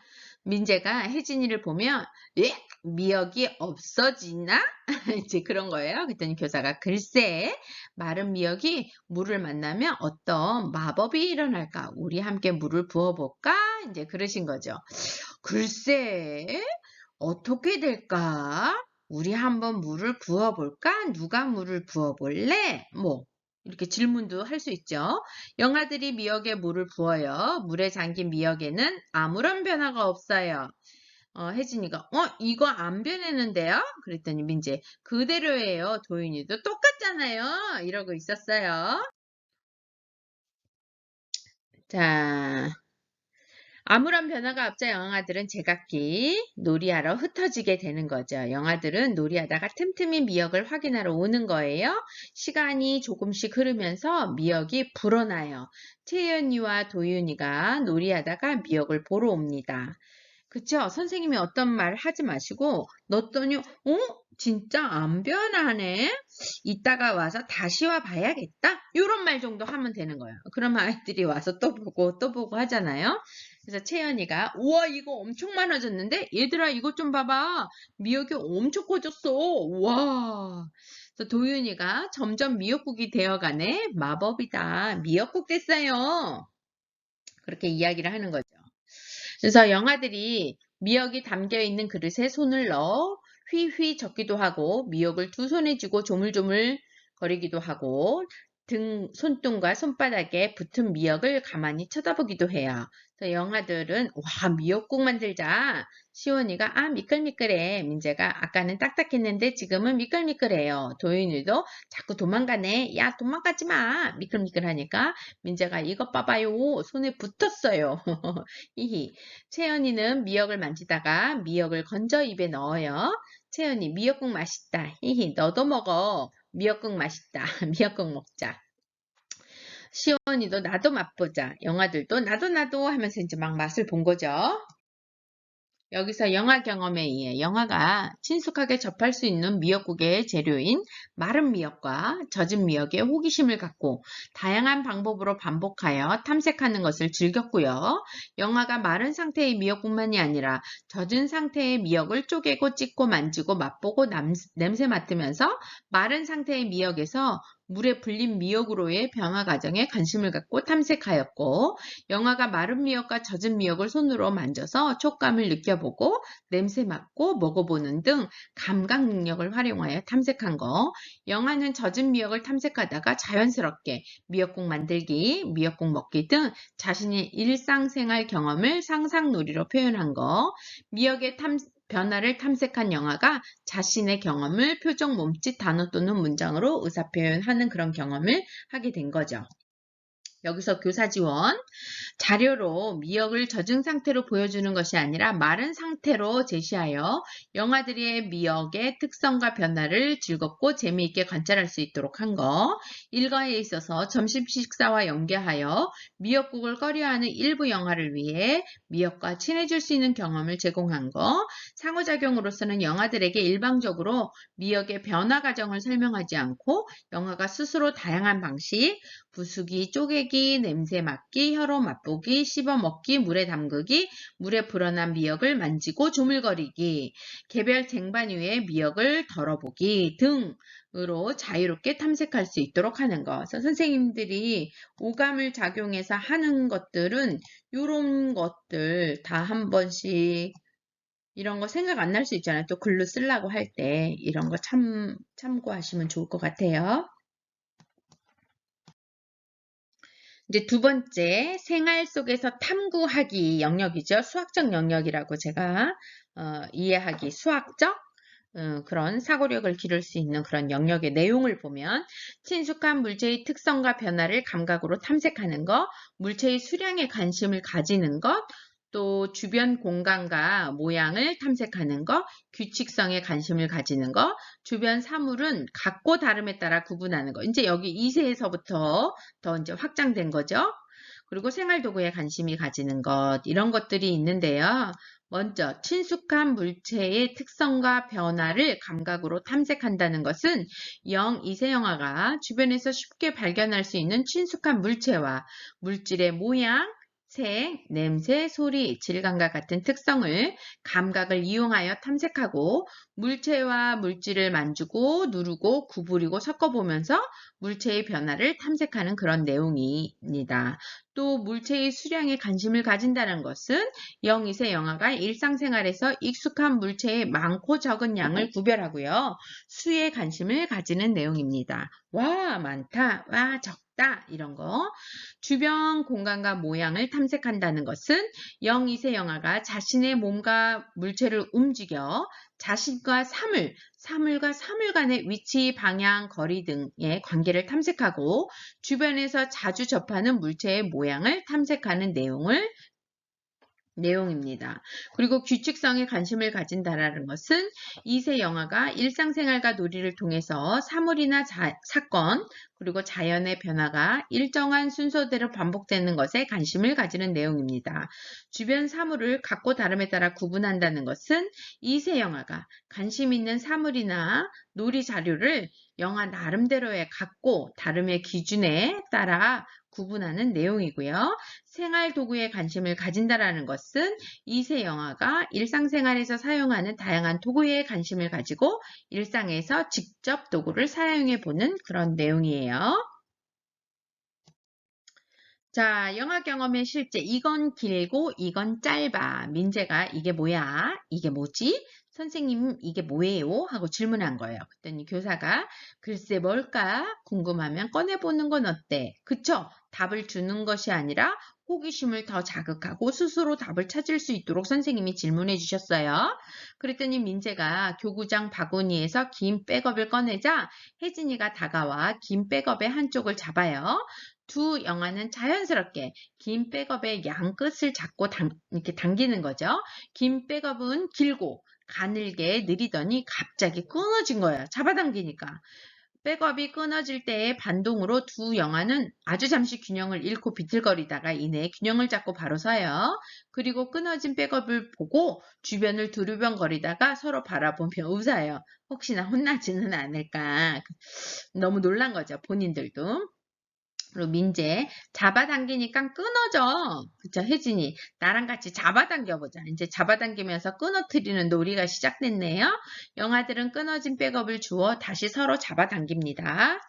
민재가 혜진이를 보면, 예? 미역이 없어지나? 이제 그런 거예요. 그랬더니 교사가 글쎄, 마른 미역이 물을 만나면 어떤 마법이 일어날까? 우리 함께 물을 부어볼까? 이제 그러신 거죠. 글쎄, 어떻게 될까? 우리 한번 물을 부어볼까? 누가 물을 부어볼래? 이렇게 질문도 할 수 있죠. 영아들이 미역에 물을 부어요. 물에 잠긴 미역에는 아무런 변화가 없어요. 혜진이가 이거 안 변했는데요? 그랬더니 민재 그대로예요. 도윤이도 똑같잖아요. 이러고 있었어요. 자, 아무런 변화가 없자 영아들은 제각기 놀이하러 흩어지게 되는 거죠. 영아들은 놀이하다가 틈틈이 미역을 확인하러 오는 거예요. 시간이 조금씩 흐르면서 미역이 불어나요. 채연이와 도윤이가 놀이하다가 미역을 보러 옵니다. 그쵸? 선생님이 어떤 말 하지 마시고 넣었더니 진짜 안 변하네? 이따가 와서 다시 와 봐야겠다? 이런 말 정도 하면 되는 거예요. 그럼 아이들이 와서 또 보고 하잖아요. 그래서 채연이가 우와 이거 엄청 많아졌는데? 얘들아 이것 좀 봐봐. 미역이 엄청 커졌어. 와. 그래서 도윤이가 점점 미역국이 되어가네. 마법이다. 미역국 됐어요. 그렇게 이야기를 하는 거죠. 그래서 영아들이 미역이 담겨있는 그릇에 손을 넣어 휘휘 젓기도 하고 미역을 두 손에 쥐고 조물조물 거리기도 하고 손등과 손바닥에 붙은 미역을 가만히 쳐다보기도 해요. 그래서 영아들은 와 미역국 만들자. 시원이가 아 미끌미끌해. 민재가 아까는 딱딱했는데 지금은 미끌미끌해요. 도윤이도 자꾸 도망가네. 야 도망가지 마. 미끌미끌하니까 민재가 이것 봐봐요. 손에 붙었어요. 히히. 채연이는 미역을 만지다가 미역을 건져 입에 넣어요. 채연이 미역국 맛있다. 히히 너도 먹어. 미역국 맛있다. 미역국 먹자. 시원이도 나도 맛보자. 영아들도 나도 하면서 이제 막 맛을 본 거죠. 여기서 영아 경험에 의해 영아가 친숙하게 접할 수 있는 미역국의 재료인 마른 미역과 젖은 미역에 호기심을 갖고 다양한 방법으로 반복하여 탐색하는 것을 즐겼고요. 영아가 마른 상태의 미역국만이 아니라 젖은 상태의 미역을 쪼개고 찢고 만지고 맛보고 냄새 맡으면서 마른 상태의 미역에서 물에 불린 미역으로의 변화 과정에 관심을 갖고 탐색하였고 영아가 마른 미역과 젖은 미역을 손으로 만져서 촉감을 느껴보고 냄새 맡고 먹어보는 등 감각 능력을 활용하여 탐색한 거. 영아는 젖은 미역을 탐색하다가 자연스럽게 미역국 만들기, 미역국 먹기 등 자신의 일상생활 경험을 상상놀이로 표현한 거. 미역의 변화를 탐색한 영아가 자신의 경험을 표정, 몸짓, 단어 또는 문장으로 의사표현하는 그런 경험을 하게 된 거죠. 여기서 교사 지원. 자료로 미역을 젖은 상태로 보여주는 것이 아니라 마른 상태로 제시하여 영아들의 미역의 특성과 변화를 즐겁고 재미있게 관찰할 수 있도록 한 거. 일과에 있어서 점심 식사와 연계하여 미역국을 꺼려하는 일부 영아를 위해 미역과 친해질 수 있는 경험을 제공한 거. 상호작용으로서는 영아들에게 일방적으로 미역의 변화 과정을 설명하지 않고 영아가 스스로 다양한 방식, 부수기, 쪼개기, 냄새 맡기, 혀로 맛보기, 씹어 먹기, 물에 담그기, 물에 불어난 미역을 만지고 조물거리기, 개별 쟁반 위에 미역을 덜어보기 등으로 자유롭게 탐색할 수 있도록 하는 것. 그래서 선생님들이 오감을 작용해서 하는 것들은 이런 것들 다 한 번씩 이런 거 생각 안 날 수 있잖아요. 또 글로 쓰려고 할 때 이런 거 참고하시면 좋을 것 같아요. 이제 두 번째, 생활 속에서 탐구하기 영역이죠. 수학적 영역이라고 제가 이해하기, 수학적 그런 사고력을 기를 수 있는 그런 영역의 내용을 보면 친숙한 물체의 특성과 변화를 감각으로 탐색하는 것, 물체의 수량에 관심을 가지는 것, 또 주변 공간과 모양을 탐색하는 것, 규칙성에 관심을 가지는 것, 주변 사물은 같고 다름에 따라 구분하는 것. 이제 여기 2세에서부터 더 이제 확장된 거죠. 그리고 생활도구에 관심이 가지는 것, 이런 것들이 있는데요. 먼저 친숙한 물체의 특성과 변화를 감각으로 탐색한다는 것은 0, 2세 영아가 주변에서 쉽게 발견할 수 있는 친숙한 물체와 물질의 모양, 색, 냄새, 소리, 질감과 같은 특성을 감각을 이용하여 탐색하고 물체와 물질을 만지고 누르고 구부리고 섞어보면서 물체의 변화를 탐색하는 그런 내용입니다. 또 물체의 수량에 관심을 가진다는 것은 0, 2세 영아가 일상생활에서 익숙한 물체의 많고 적은 양을 구별하고요. 수에 관심을 가지는 내용입니다. 와, 많다. 와, 적다. 이런 거. 주변 공간과 모양을 탐색한다는 것은 0, 2세 영아가 자신의 몸과 물체를 움직여 자신과 사물과 사물 간의 위치, 방향, 거리 등의 관계를 탐색하고 주변에서 자주 접하는 물체의 모양을 탐색하는 내용입니다. 그리고 규칙성에 관심을 가진다라는 것은 2세 영아가 일상생활과 놀이를 통해서 사물이나 사건, 그리고 자연의 변화가 일정한 순서대로 반복되는 것에 관심을 가지는 내용입니다. 주변 사물을 같고 다름에 따라 구분한다는 것은 2세 영아가 관심 있는 사물이나 놀이 자료를 영아 나름대로의 같고 다름의 기준에 따라 구분하는 내용이고요. 생활 도구에 관심을 가진다라는 것은 2세 영아가 일상생활에서 사용하는 다양한 도구에 관심을 가지고 일상에서 직접 도구를 사용해 보는 그런 내용이에요. 자, 영화 경험의 실제. 이건 길고 이건 짧아. 민재가 이게 뭐야? 이게 뭐지? 선생님 이게 뭐예요? 하고 질문한 거예요. 그랬더니 교사가 글쎄 뭘까? 궁금하면 꺼내보는 건 어때? 그쵸? 답을 주는 것이 아니라 호기심을 더 자극하고 스스로 답을 찾을 수 있도록 선생님이 질문해 주셨어요. 그랬더니 민재가 교구장 바구니에서 긴 백업을 꺼내자 혜진이가 다가와 긴 백업의 한쪽을 잡아요. 두 영아는 자연스럽게 긴 백업의 양 끝을 잡고 이렇게 당기는 거죠. 긴 백업은 길고 가늘게 느리더니 갑자기 끊어진 거예요. 잡아당기니까. 백업이 끊어질 때의 반동으로 두 영아는 아주 잠시 균형을 잃고 비틀거리다가 이내 균형을 잡고 바로 서요. 그리고 끊어진 백업을 보고 주변을 두리번거리다가 서로 바라보며 웃어요. 혹시나 혼나지는 않을까. 너무 놀란 거죠. 본인들도. 그리고 민재 잡아당기니까 끊어져. 그쵸? 혜진이 나랑 같이 잡아당겨보자. 이제 잡아당기면서 끊어뜨리는 놀이가 시작됐네요. 영아들은 끊어진 백업을 주워 다시 서로 잡아당깁니다.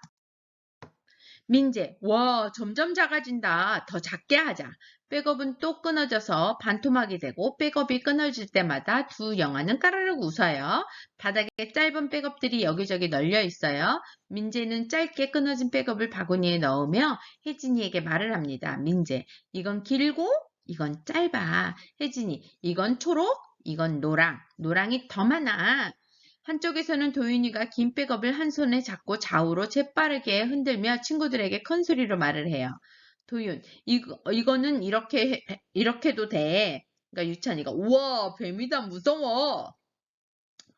민재, 와, 점점 작아진다. 더 작게 하자. 백업은 또 끊어져서 반토막이 되고 백업이 끊어질 때마다 두 영아는 까르르 웃어요. 바닥에 짧은 백업들이 여기저기 널려 있어요. 민재는 짧게 끊어진 백업을 바구니에 넣으며 혜진이에게 말을 합니다. 민재, 이건 길고 이건 짧아. 혜진이, 이건 초록, 이건 노랑. 노랑이 더 많아. 한쪽에서는 도윤이가 긴 백업을 한 손에 잡고 좌우로 재빠르게 흔들며 친구들에게 큰 소리로 말을 해요. 도윤, 이거는 이렇게도 돼. 그러니까 유찬이가, 우와, 뱀이다, 무서워.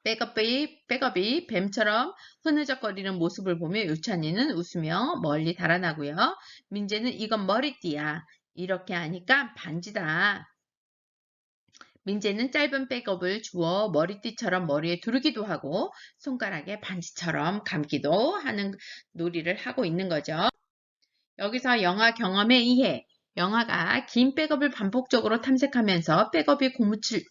백업이 뱀처럼 흐느적거리는 모습을 보며 유찬이는 웃으며 멀리 달아나고요. 민재는 이건 머리띠야. 이렇게 하니까 반지다. 민재는 짧은 백업을 주워 머리띠처럼 머리에 두르기도 하고 손가락에 반지처럼 감기도 하는 놀이를 하고 있는 거죠. 여기서 영화 경험에 의해 영화가 긴 백업을 반복적으로 탐색하면서 백업이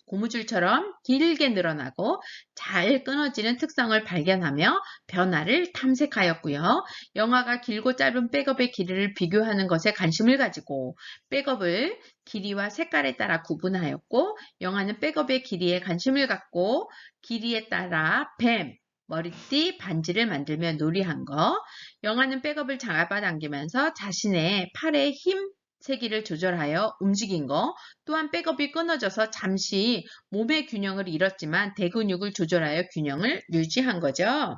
고무줄처럼 길게 늘어나고 잘 끊어지는 특성을 발견하며 변화를 탐색하였고요. 영화가 길고 짧은 백업의 길이를 비교하는 것에 관심을 가지고 백업을 길이와 색깔에 따라 구분하였고, 영화는 백업의 길이에 관심을 갖고 길이에 따라 뱀, 머리띠, 반지를 만들며 놀이한 거. 영화는 백업을 잡아당기면서 자신의 팔의 힘 세기를 조절하여 움직인 거. 또한 백업이 끊어져서 잠시 몸의 균형을 잃었지만 대근육을 조절하여 균형을 유지한 거죠.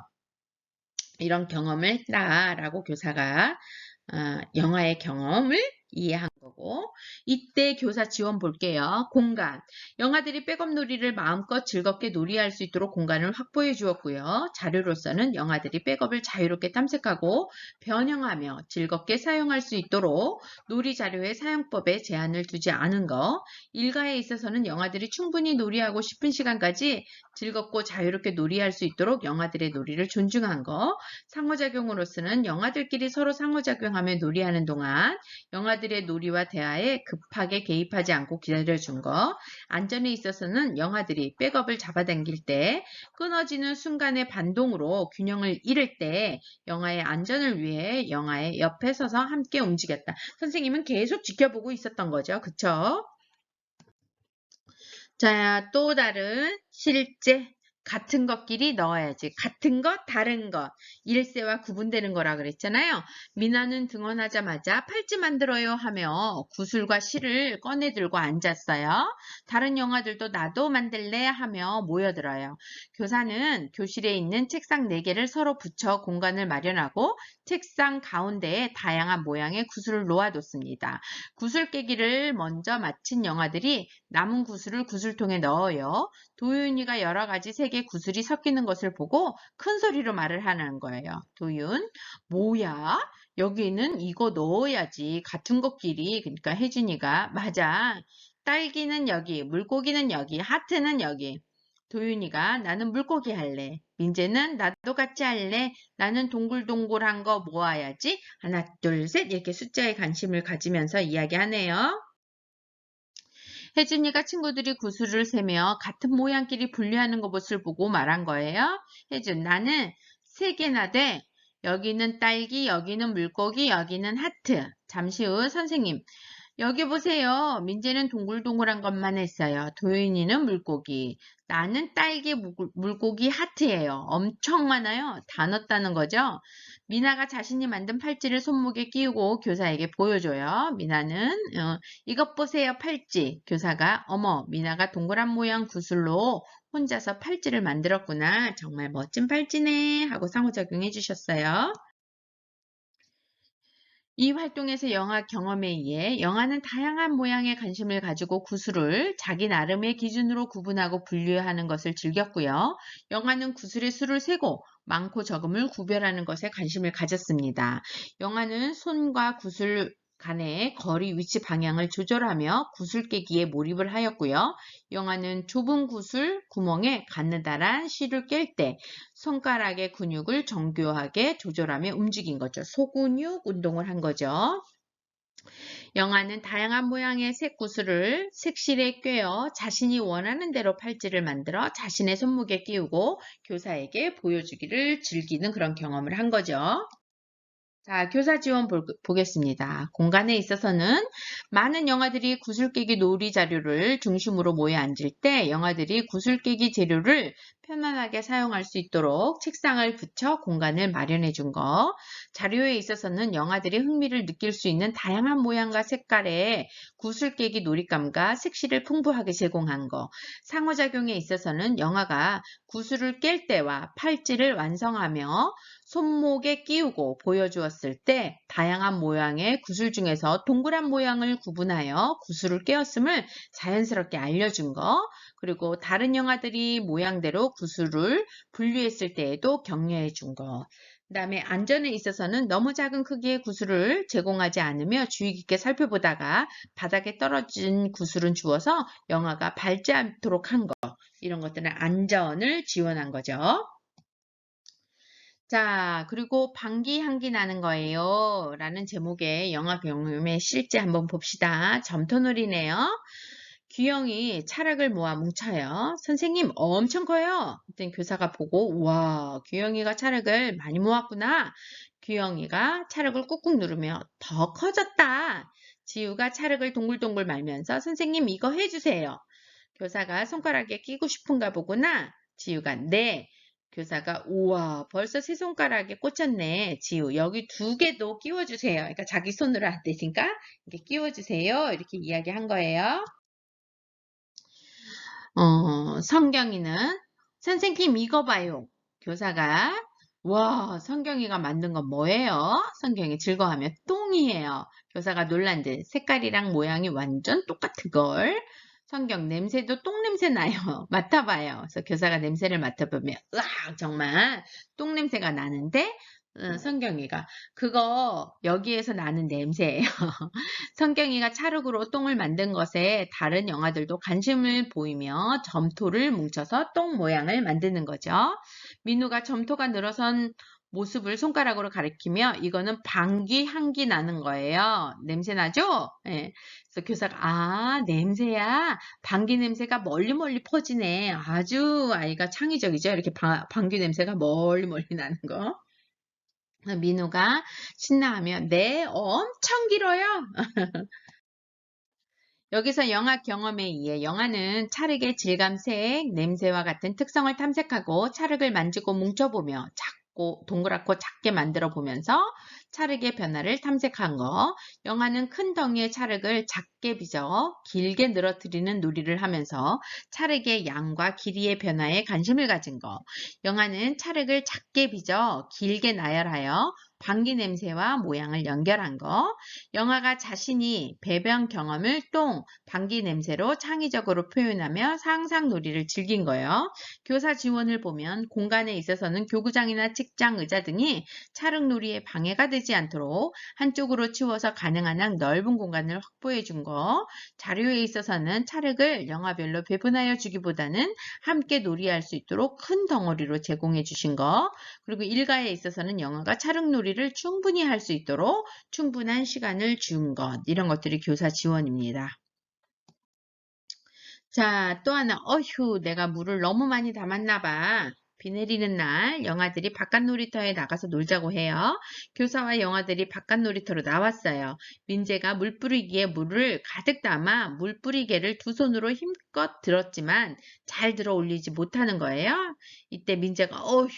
이런 경험을 했다라고 교사가 영화의 경험을 이해한 거고, 이때 교사 지원 볼게요. 공간. 영화들이 백업 놀이를 마음껏 즐겁게 놀이할 수 있도록 공간을 확보해 주었고요. 자료로서는 영화들이 백업을 자유롭게 탐색하고 변형하며 즐겁게 사용할 수 있도록 놀이 자료의 사용법에 제한을 두지 않은 거. 일가에 있어서는 영화들이 충분히 놀이하고 싶은 시간까지 즐겁고 자유롭게 놀이할 수 있도록 영화들의 놀이를 존중한 거. 상호작용으로서는 영화들끼리 서로 상호작용하며 놀이하는 동안 영화들의 놀이와 대화에 급하게 개입하지 않고 기다려준 거. 안전에 있어서는 영화들이 백업을 잡아당길 때 끊어지는 순간의 반동으로 균형을 잃을 때 영화의 안전을 위해 영화의 옆에 서서 함께 움직였다. 선생님은 계속 지켜보고 있었던 거죠. 그쵸? 자, 또 다른 실제 같은 것끼리 넣어야지. 같은 것, 다른 것. 일세와 구분되는 거라 그랬잖아요. 미나는 등원하자마자 팔찌 만들어요 하며 구슬과 실을 꺼내 들고 앉았어요. 다른 영화들도 나도 만들래 하며 모여들어요. 교사는 교실에 있는 책상 4개를 서로 붙여 공간을 마련하고 책상 가운데에 다양한 모양의 구슬을 놓아뒀습니다. 구슬 깨기를 먼저 마친 영화들이 남은 구슬을 구슬통에 넣어요. 도윤이가 여러 가지 색의 구슬이 섞이는 것을 보고 큰 소리로 말을 하는 거예요. 도윤, 뭐야? 여기는 이거 넣어야지. 같은 것끼리. 그러니까 혜준이가, 맞아. 딸기는 여기, 물고기는 여기, 하트는 여기. 도윤이가, 나는 물고기 할래. 민재는 나도 같이 할래. 나는 동글동글한 거 모아야지. 하나, 둘, 셋. 이렇게 숫자에 관심을 가지면서 이야기하네요. 혜준이가 친구들이 구슬을 세며 같은 모양끼리 분리하는 것을 보고 말한 거예요. 혜준, 나는 3개나 돼. 여기는 딸기, 여기는 물고기, 여기는 하트. 잠시 후 선생님, 여기 보세요. 민재는 동글동글한 것만 했어요. 도윤이는 물고기. 나는 딸기, 물고기, 하트예요. 엄청 많아요. 다 넣었다는 거죠. 미나가 자신이 만든 팔찌를 손목에 끼우고 교사에게 보여줘요. 미나는 이것 보세요, 팔찌. 교사가 어머, 미나가 동그란 모양 구슬로 혼자서 팔찌를 만들었구나. 정말 멋진 팔찌네 하고 상호작용해 주셨어요. 이 활동에서 영화 경험에 의해 영화는 다양한 모양의 관심을 가지고 구슬을 자기 나름의 기준으로 구분하고 분류하는 것을 즐겼고요. 영화는 구슬의 수를 세고 많고 적음을 구별하는 것에 관심을 가졌습니다. 영화는 손과 구슬 간의 거리, 위치, 방향을 조절하며 구슬 깨기에 몰입을 하였고요. 영화는 좁은 구슬 구멍에 가느다란 실을 깰 때 손가락의 근육을 정교하게 조절하며 움직인 거죠. 소근육 운동을 한 거죠. 영화는 다양한 모양의 색구슬을 색실에 꿰어 자신이 원하는 대로 팔찌를 만들어 자신의 손목에 끼우고 교사에게 보여주기를 즐기는 그런 경험을 한 거죠. 자, 교사 지원 보겠습니다. 공간에 있어서는 많은 영화들이 구슬깨기 놀이 자료를 중심으로 모여 앉을 때 영화들이 구슬깨기 재료를 편안하게 사용할 수 있도록 책상을 붙여 공간을 마련해 준 거. 자료에 있어서는 영아들이 흥미를 느낄 수 있는 다양한 모양과 색깔의 구슬깨기 놀잇감과 색실을 풍부하게 제공한 거. 상호작용에 있어서는 영아가 구슬을 깰 때와 팔찌를 완성하며 손목에 끼우고 보여주었을 때 다양한 모양의 구슬 중에서 동그란 모양을 구분하여 구슬을 깨었음을 자연스럽게 알려준 거. 그리고 다른 영아들이 모양대로 구슬을 분류했을 때에도 격려해 준 거. 그 다음에 안전에 있어서는 너무 작은 크기의 구슬을 제공하지 않으며 주의 깊게 살펴보다가 바닥에 떨어진 구슬은 주워서 영아가 밟지 않도록 한 거. 이런 것들은 안전을 지원한 거죠. 자, 그리고 방귀 향기 나는 거예요. 라는 제목의 영화 경험의 실제 한번 봅시다. 점토놀이네요. 규영이 찰흙을 모아 뭉쳐요. 선생님 엄청 커요. 그랬더니 교사가 보고 우와, 규영이가 찰흙을 많이 모았구나. 규영이가 찰흙을 꾹꾹 누르며 더 커졌다. 지우가 찰흙을 동글동글 말면서 선생님 이거 해주세요. 교사가 손가락에 끼고 싶은가 보구나. 지우가 네. 교사가 우와 벌써 세 손가락에 꽂혔네. 지우 여기 두 개도 끼워주세요. 그러니까 자기 손으로 안 되니까 이렇게 끼워주세요. 이렇게 이야기한 거예요. 성경이는 선생님 이거 봐요. 교사가 와 성경이가 만든 건 뭐예요? 성경이 즐거워하며 똥이에요. 교사가 놀란 듯 색깔이랑 모양이 완전 똑같은 걸. 성경 냄새도 똥 냄새 나요. 맡아봐요. 그래서 교사가 냄새를 맡아보면 으악 정말 똥 냄새가 나는데 성경이가 그거 여기에서 나는 냄새예요. 성경이가 찰흙으로 똥을 만든 것에 다른 영아들도 관심을 보이며 점토를 뭉쳐서 똥 모양을 만드는 거죠. 민우가 점토가 늘어선 모습을 손가락으로 가리키며 이거는 방귀 향기 나는 거예요. 냄새 나죠? 네. 그래서 교사가 아 냄새야. 방귀 냄새가 멀리 퍼지네. 아주 아이가 창의적이죠. 이렇게 방귀 냄새가 멀리 나는 거. 민우가 신나하며 네 엄청 길어요. 여기서 영아 경험에 의해 영아는 찰흙의 질감, 색, 냄새와 같은 특성을 탐색하고 찰흙을 만지고 뭉쳐보며 작고 동그랗고 작게 만들어 보면서 찰흙의 변화를 탐색한 거. 영아는 큰 덩이의 찰흙을 작게 빚어 길게 늘어뜨리는 놀이를 하면서 찰흙의 양과 길이의 변화에 관심을 가진 거. 영아는 찰흙을 작게 빚어 길게 나열하여 방귀 냄새와 모양을 연결한 거. 영아가 자신이 배변 경험을 똥, 방귀 냄새로 창의적으로 표현하며 상상놀이를 즐긴 거예요. 교사 지원을 보면 공간에 있어서는 교구장이나 책장, 의자 등이 찰흙놀이에 방해가 되지 않도록 한쪽으로 치워서 가능한 한 넓은 공간을 확보해 준 거. 자료에 있어서는 찰흙을 영아별로 배분하여 주기보다는 함께 놀이할 수 있도록 큰 덩어리로 제공해 주신 거. 그리고 일가에 있어서는 영아가 찰흙놀이를 충분히 할 수 있도록 충분한 시간을 준 것. 이런 것들이 교사 지원입니다. 자, 또 하나. 어휴, 내가 물을 너무 많이 담았나 봐. 비 내리는 날 영아들이 바깥 놀이터에 나가서 놀자고 해요. 교사와 영아들이 바깥 놀이터로 나왔어요. 민재가 물 뿌리기에 물을 가득 담아 물 뿌리개를 두 손으로 힘껏 들었지만 잘 들어 올리지 못하는 거예요. 이때 민재가 어휴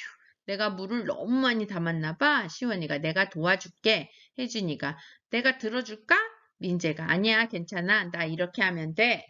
내가 물을 너무 많이 담았나 봐. 시원이가 내가 도와줄게. 혜준이가 내가 들어줄까? 민재가 아니야 괜찮아 나 이렇게 하면 돼.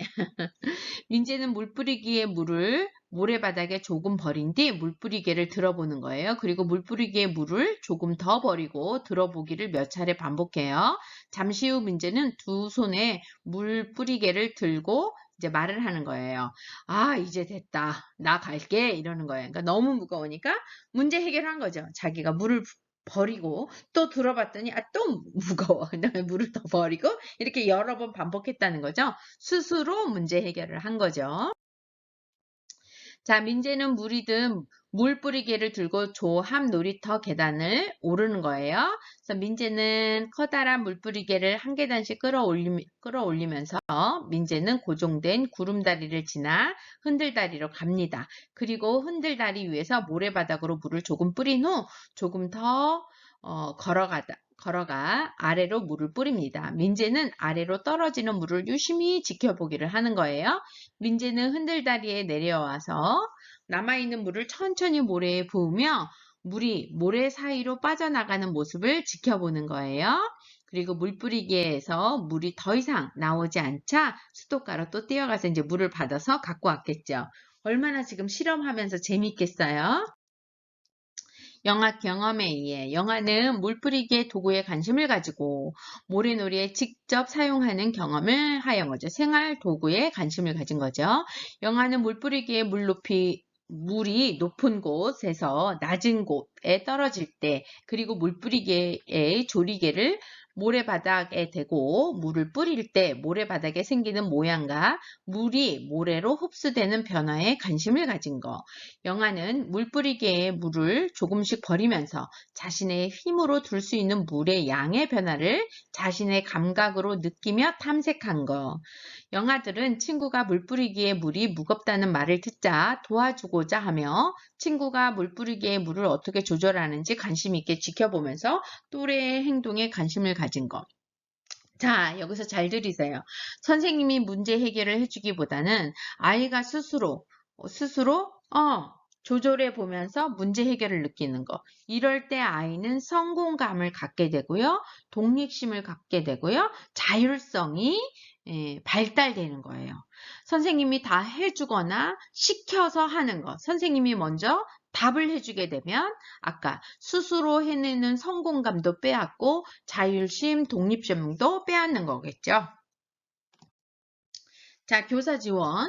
민재는 물뿌리기에 물을 모래바닥에 조금 버린 뒤 물뿌리개를 들어보는 거예요. 그리고 물뿌리기에 물을 조금 더 버리고 들어보기를 몇 차례 반복해요. 잠시 후 민재는 두 손에 물뿌리개를 들고 이제 말을 하는 거예요. 아 이제 됐다. 나 갈게 이러는 거예요. 그러니까 너무 무거우니까 문제 해결한 거죠. 자기가 물을 버리고 또 들어봤더니 또 무거워. 그다음에 물을 더 버리고 이렇게 여러 번 반복했다는 거죠. 스스로 문제 해결을 한 거죠. 자, 민재는 물이 든 물뿌리개를 들고 조합 놀이터 계단을 오르는 거예요. 그래서 민재는 커다란 물뿌리개를 한 계단씩 끌어올리면서 민재는 고정된 구름다리를 지나 흔들다리로 갑니다. 그리고 흔들다리 위에서 모래바닥으로 물을 조금 뿌린 후 조금 더 걸어가 아래로 물을 뿌립니다. 민재는 아래로 떨어지는 물을 유심히 지켜보기를 하는 거예요. 민재는 흔들다리에 내려와서 남아있는 물을 천천히 모래에 부으며 물이 모래 사이로 빠져나가는 모습을 지켜보는 거예요. 그리고 물뿌리기에서 물이 더 이상 나오지 않자 수도가로 또 뛰어가서 이제 물을 받아서 갖고 왔겠죠. 얼마나 지금 실험하면서 재밌겠어요? 영화 경험에 의해 영화는 물뿌리기의 도구에 관심을 가지고 모래놀이에 직접 사용하는 경험을 하여 거죠. 생활 도구에 관심을 가진 거죠. 영화는 물뿌리기의 물이 높은 곳에서 낮은 곳에 떨어질 때, 그리고 물뿌리개의 조리개를 모래바닥에 대고 물을 뿌릴 때 모래바닥에 생기는 모양과 물이 모래로 흡수되는 변화에 관심을 가진 거. 영화는 물뿌리개의 물을 조금씩 버리면서 자신의 힘으로 둘 수 있는 물의 양의 변화를 자신의 감각으로 느끼며 탐색한 거. 영아들은 친구가 물뿌리기에 물이 무겁다는 말을 듣자 도와주고자 하며 친구가 물뿌리기에 물을 어떻게 조절하는지 관심 있게 지켜보면서 또래의 행동에 관심을 가진 것. 자, 여기서 잘 들으세요. 선생님이 문제 해결을 해주기보다는 아이가 스스로 조절해 보면서 문제 해결을 느끼는 거. 이럴 때 아이는 성공감을 갖게 되고요. 독립심을 갖게 되고요. 자율성이 발달되는 거예요. 선생님이 다 해주거나 시켜서 하는 거. 선생님이 먼저 답을 해주게 되면 아까 스스로 해내는 성공감도 빼앗고 자율심, 독립심도 빼앗는 거겠죠. 자, 교사 지원.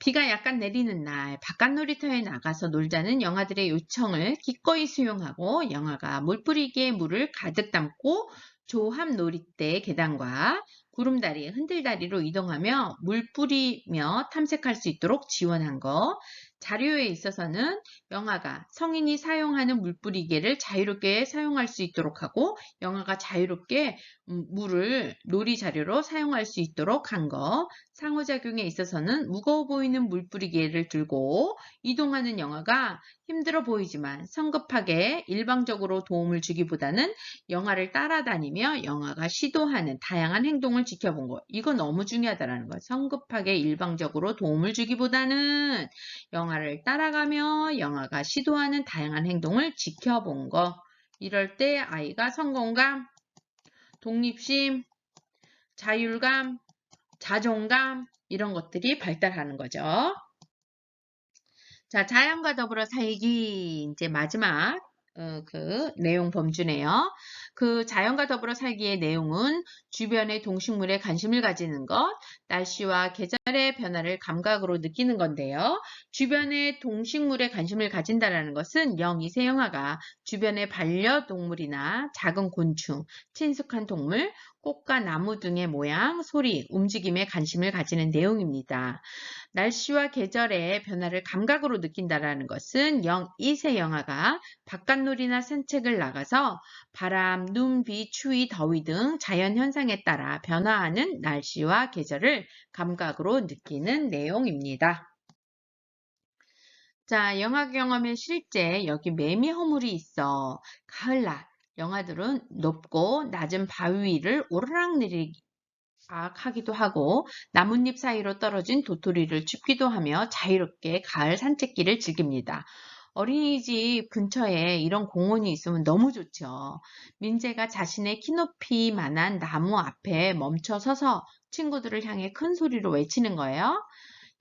비가 약간 내리는 날 바깥 놀이터에 나가서 놀자는 영아들의 요청을 기꺼이 수용하고 영아가 물뿌리기에 물을 가득 담고 조합 놀이대 계단과 구름다리, 흔들다리로 이동하며 물 뿌리며 탐색할 수 있도록 지원한 거. 자료에 있어서는 영아가 성인이 사용하는 물뿌리개를 자유롭게 사용할 수 있도록 하고 영아가 자유롭게 물을 놀이 자료로 사용할 수 있도록 한 거. 상호작용에 있어서는 무거워 보이는 물뿌리개를 들고 이동하는 영아가 힘들어 보이지만 성급하게 일방적으로 도움을 주기보다는 영아를 따라다니며 영아가 시도하는 다양한 행동을 지켜본 거. 이거 너무 중요하다는 거예요. 성급하게 일방적으로 도움을 주기보다는 영아를 따라가며 영아가 시도하는 다양한 행동을 지켜본 거. 이럴 때 아이가 성공감, 독립심, 자율감, 자존감 이런 것들이 발달하는 거죠. 자, 자연과 더불어 살기 이제 마지막 그 내용 범주네요. 그 자연과 더불어 살기의 내용은 주변의 동식물에 관심을 가지는 것, 날씨와 계절의 변화를 감각으로 느끼는 건데요. 주변의 동식물에 관심을 가진다는 것은 0~2세 영아가 주변의 반려동물이나 작은 곤충, 친숙한 동물, 꽃과 나무 등의 모양, 소리, 움직임에 관심을 가지는 내용입니다. 날씨와 계절의 변화를 감각으로 느낀다는 것은 0~2세 영아가 바깥놀이나 산책을 나가서 바람, 눈, 비, 추위, 더위 등 자연현상에 따라 변화하는 날씨와 계절을 감각으로 느끼는 내용입니다. 자, 영화 경험의 실제 여기 매미 허물이 있어. 가을날 영아들은 높고 낮은 바위 위를 오르락내리기 하기도 하고 나뭇잎 사이로 떨어진 도토리를 줍기도 하며 자유롭게 가을 산책길을 즐깁니다. 어린이집 근처에 이런 공원이 있으면 너무 좋죠. 민재가 자신의 키높이만한 나무 앞에 멈춰 서서 친구들을 향해 큰 소리로 외치는 거예요.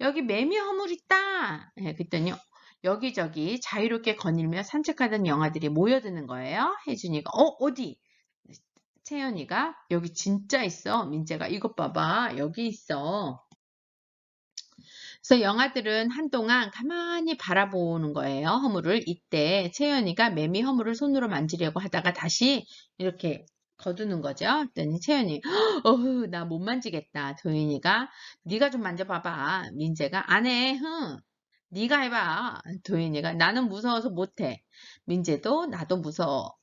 여기 매미 허물 있다. 그랬더니 여기저기 자유롭게 거닐며 산책하던 영아들이 모여드는 거예요. 혜준이가 어디? 채연이가 여기 진짜 있어. 민재가 이것 봐봐. 여기 있어. 그래서 영아들은 한동안 가만히 바라보는 거예요. 허물을. 이때 채연이가 매미 허물을 손으로 만지려고 하다가 다시 이렇게 거두는 거죠. 그랬더니 채연이 어휴 나 못 만지겠다. 도윤이가 네가 좀 만져봐봐. 민재가 안 해. 네가 해봐. 도윤이가 나는 무서워서 못해. 민재도 나도 무서워.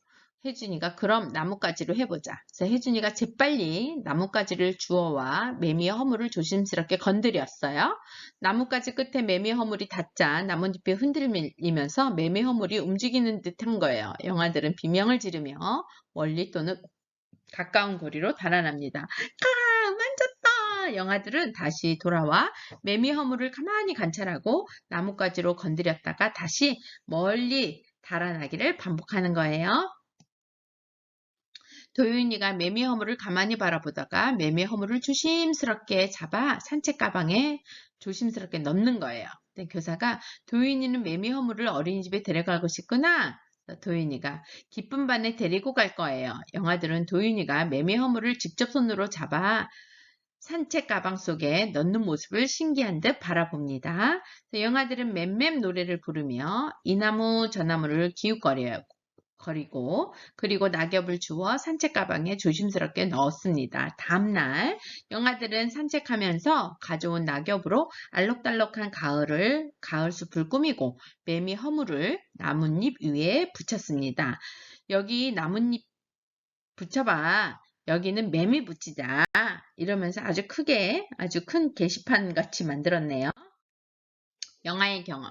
혜준이가 그럼 나뭇가지로 해보자. 그래서 혜준이가 재빨리 나뭇가지를 주워와 매미의 허물을 조심스럽게 건드렸어요. 나뭇가지 끝에 매미 허물이 닿자 나뭇잎이 흔들리면서 매미 허물이 움직이는 듯한 거예요. 영아들은 비명을 지르며 멀리 또는 가까운 거리로 달아납니다. 만졌다! 영아들은 다시 돌아와 매미 허물을 가만히 관찰하고 나뭇가지로 건드렸다가 다시 멀리 달아나기를 반복하는 거예요. 도윤이가 매미 허물을 가만히 바라보다가 매미 허물을 조심스럽게 잡아 산책 가방에 조심스럽게 넣는 거예요. 근데 교사가 도윤이는 매미 허물을 어린이집에 데려가고 싶구나. 도윤이가 기쁜 반에 데리고 갈 거예요. 영아들은 도윤이가 매미 허물을 직접 손으로 잡아 산책 가방 속에 넣는 모습을 신기한 듯 바라봅니다. 영아들은 맴맴 노래를 부르며 이 나무 저 나무를 기웃거려요. 그리고 낙엽을 주워 산책 가방에 조심스럽게 넣었습니다. 다음날 영아들은 산책하면서 가져온 낙엽으로 알록달록한 가을 숲을 꾸미고 매미 허물을 나뭇잎 위에 붙였습니다. 여기 나뭇잎 붙여봐. 여기는 매미 붙이자. 이러면서 아주 큰 게시판 같이 만들었네요. 영아의 경험.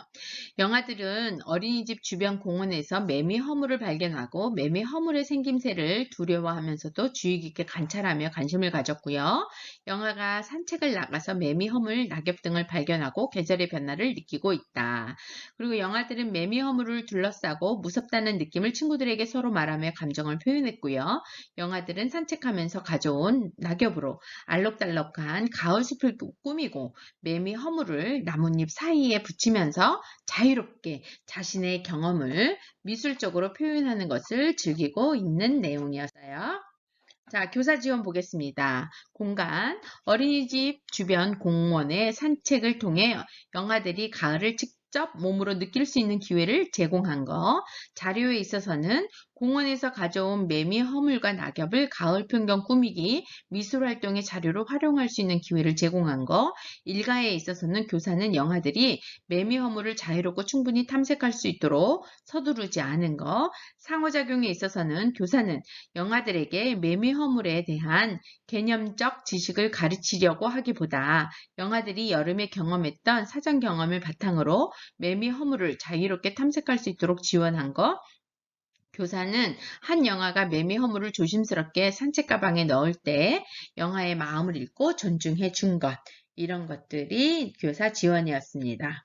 영아들은 어린이집 주변 공원에서 매미 허물을 발견하고 매미 허물의 생김새를 두려워하면서도 주의 깊게 관찰하며 관심을 가졌고요. 영아가 산책을 나가서 매미 허물, 낙엽 등을 발견하고 계절의 변화를 느끼고 있다. 그리고 영아들은 매미 허물을 둘러싸고 무섭다는 느낌을 친구들에게 서로 말하며 감정을 표현했고요. 영아들은 산책하면서 가져온 낙엽으로 알록달록한 가을 숲을 꾸미고 매미 허물을 나뭇잎 사이에 붙이면서 자유롭게 자신의 경험을 미술적으로 표현하는 것을 즐기고 있는 내용이었어요. 자, 교사 지원 보겠습니다. 공간, 어린이집 주변 공원의 산책을 통해 영아들이 가을을 직접 몸으로 느낄 수 있는 기회를 제공한 거. 자료에 있어서는 공원에서 가져온 매미 허물과 낙엽을 가을 풍경 꾸미기, 미술 활동의 자료로 활용할 수 있는 기회를 제공한 거. 일가에 있어서는 교사는 영아들이 매미 허물을 자유롭고 충분히 탐색할 수 있도록 서두르지 않은 거. 상호작용에 있어서는 교사는 영아들에게 매미 허물에 대한 개념적 지식을 가르치려고 하기보다 영아들이 여름에 경험했던 사전 경험을 바탕으로 매미 허물을 자유롭게 탐색할 수 있도록 지원한 것. 교사는 한 영아가 매미 허물을 조심스럽게 산책 가방에 넣을 때 영아의 마음을 읽고 존중해 준 것. 이런 것들이 교사 지원이었습니다.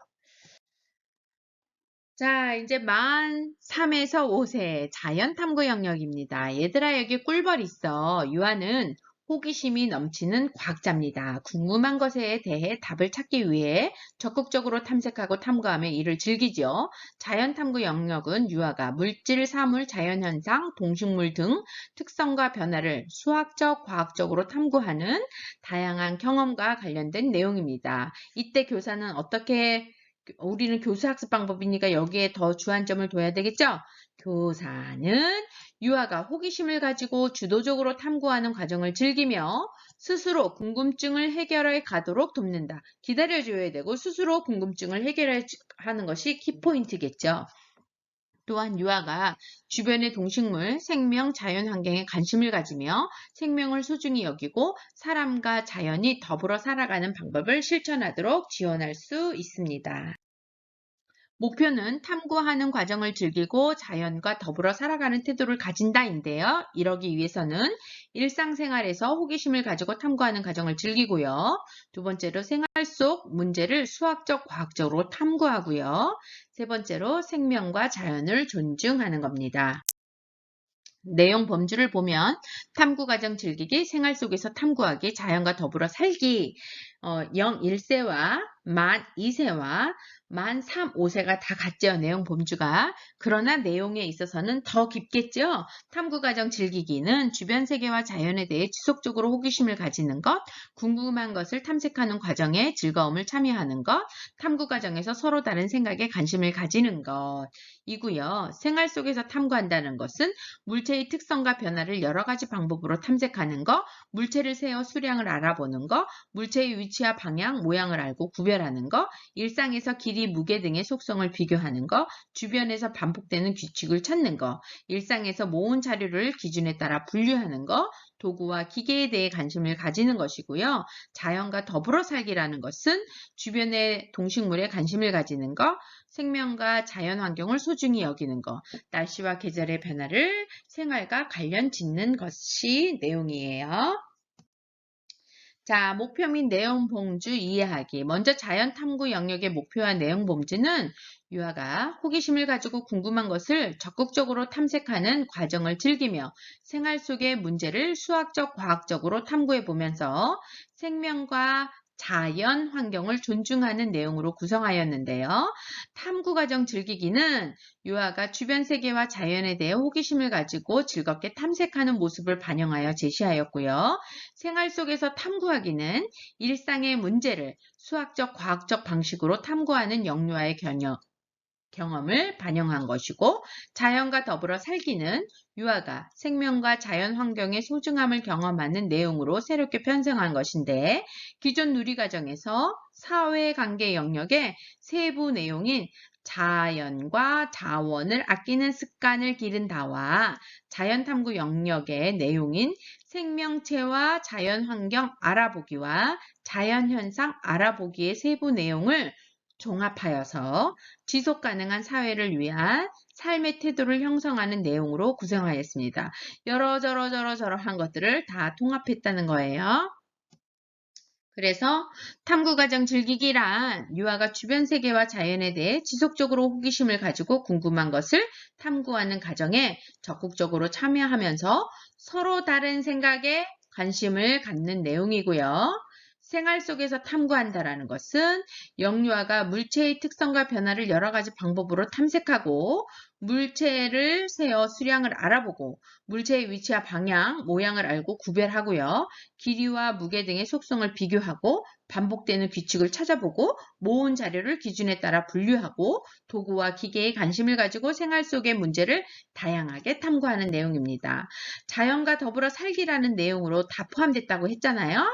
자, 이제 만 3에서 5세 자연탐구 영역입니다. 얘들아, 여기 꿀벌 있어. 유아는 호기심이 넘치는 과학자입니다. 궁금한 것에 대해 답을 찾기 위해 적극적으로 탐색하고 탐구하며 이를 즐기죠. 자연탐구 영역은 유아가 물질, 사물, 자연현상, 동식물 등 특성과 변화를 수학적, 과학적으로 탐구하는 다양한 경험과 관련된 내용입니다. 이때 교사는 우리는 교수학습 방법이니까 여기에 더 주안점을 둬야 되겠죠? 교사는 유아가 호기심을 가지고 주도적으로 탐구하는 과정을 즐기며 스스로 궁금증을 해결해 가도록 돕는다. 기다려줘야 되고 스스로 궁금증을 해결하는 것이 키포인트겠죠. 또한 유아가 주변의 동식물, 생명, 자연 환경에 관심을 가지며 생명을 소중히 여기고 사람과 자연이 더불어 살아가는 방법을 실천하도록 지원할 수 있습니다. 목표는 탐구하는 과정을 즐기고 자연과 더불어 살아가는 태도를 가진다인데요. 이러기 위해서는 일상생활에서 호기심을 가지고 탐구하는 과정을 즐기고요. 두 번째로 생활 속 문제를 수학적, 과학적으로 탐구하고요. 세 번째로 생명과 자연을 존중하는 겁니다. 내용 범주를 보면 탐구 과정 즐기기, 생활 속에서 탐구하기, 자연과 더불어 살기, 0, 1세와 만 2세와 만 3, 5세가 다 같죠. 내용 범주가. 그러나 내용에 있어서는 더 깊겠죠. 탐구 과정 즐기기는 주변 세계와 자연에 대해 지속적으로 호기심을 가지는 것, 궁금한 것을 탐색하는 과정에 즐거움을 참여하는 것, 탐구 과정에서 서로 다른 생각에 관심을 가지는 것이고요. 생활 속에서 탐구한다는 것은 물체의 특성과 변화를 여러 가지 방법으로 탐색하는 것, 물체를 세어 수량을 알아보는 것, 물체의 위치와 방향, 모양을 알고 구별하는 거, 일상에서 길이, 무게 등의 속성을 비교하는 거, 주변에서 반복되는 규칙을 찾는 거, 일상에서 모은 자료를 기준에 따라 분류하는 거, 도구와 기계에 대해 관심을 가지는 것이고요. 자연과 더불어 살기라는 것은 주변의 동식물에 관심을 가지는 것, 생명과 자연 환경을 소중히 여기는 것, 날씨와 계절의 변화를 생활과 관련 짓는 것이 내용이에요. 자, 목표 및 내용 봉주 이해하기. 먼저 자연 탐구 영역의 목표와 내용 봉주는 유아가 호기심을 가지고 궁금한 것을 적극적으로 탐색하는 과정을 즐기며 생활 속의 문제를 수학적, 과학적으로 탐구해 보면서 생명과 자연 환경을 존중하는 내용으로 구성하였는데요. 탐구 과정 즐기기는 유아가 주변 세계와 자연에 대해 호기심을 가지고 즐겁게 탐색하는 모습을 반영하여 제시하였고요. 생활 속에서 탐구하기는 일상의 문제를 수학적, 과학적 방식으로 탐구하는 영유아의 경험을 반영한 것이고, 자연과 더불어 살기는 유아가 생명과 자연 환경의 소중함을 경험하는 내용으로 새롭게 편성한 것인데, 기존 누리과정에서 사회관계 영역의 세부 내용인 자연과 자원을 아끼는 습관을 기른다와 자연탐구 영역의 내용인 생명체와 자연환경 알아보기와 자연현상 알아보기의 세부 내용을 종합하여서 지속 가능한 사회를 위한 삶의 태도를 형성하는 내용으로 구성하였습니다. 저러한 것들을 다 통합했다는 거예요. 그래서 탐구과정 즐기기란 유아가 주변 세계와 자연에 대해 지속적으로 호기심을 가지고 궁금한 것을 탐구하는 과정에 적극적으로 참여하면서 서로 다른 생각에 관심을 갖는 내용이고요. 생활 속에서 탐구한다라는 것은 영유아가 물체의 특성과 변화를 여러 가지 방법으로 탐색하고 물체를 세어 수량을 알아보고 물체의 위치와 방향, 모양을 알고 구별하고요. 길이와 무게 등의 속성을 비교하고 반복되는 규칙을 찾아보고 모은 자료를 기준에 따라 분류하고 도구와 기계에 관심을 가지고 생활 속의 문제를 다양하게 탐구하는 내용입니다. 자연과 더불어 살기라는 내용으로 다 포함됐다고 했잖아요.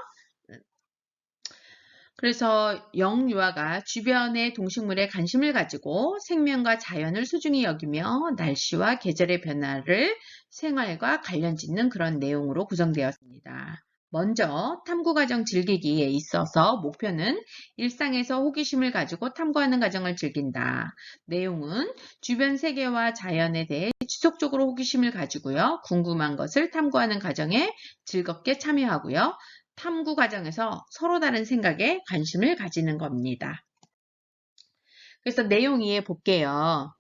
그래서 영유아가 주변의 동식물에 관심을 가지고 생명과 자연을 소중히 여기며 날씨와 계절의 변화를 생활과 관련 짓는 그런 내용으로 구성되었습니다. 먼저 탐구과정 즐기기에 있어서 목표는 일상에서 호기심을 가지고 탐구하는 과정을 즐긴다. 내용은 주변 세계와 자연에 대해 지속적으로 호기심을 가지고요. 궁금한 것을 탐구하는 과정에 즐겁게 참여하고요. 탐구 과정에서 서로 다른 생각에 관심을 가지는 겁니다. 그래서 내용 이해 볼게요.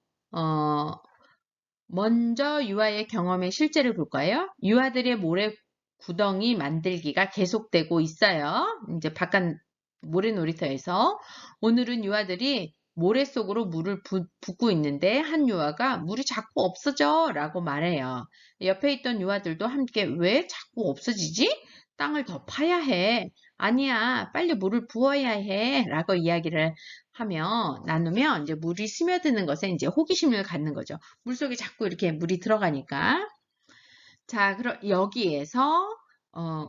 먼저 유아의 경험의 실제를 볼까요? 유아들의 모래 구덩이 만들기가 계속되고 있어요. 이제 바깥 모래놀이터에서 오늘은 유아들이 모래 속으로 물을 붓고 있는데 한 유아가 물이 자꾸 없어져 라고 말해요. 옆에 있던 유아들도 함께 왜 자꾸 없어지지? 땅을 더 파야 해. 아니야, 빨리 물을 부어야 해. 라고 이야기를 나누면 이제 물이 스며드는 것에 이제 호기심을 갖는 거죠. 물 속에 자꾸 이렇게 물이 들어가니까. 자, 그럼 여기에서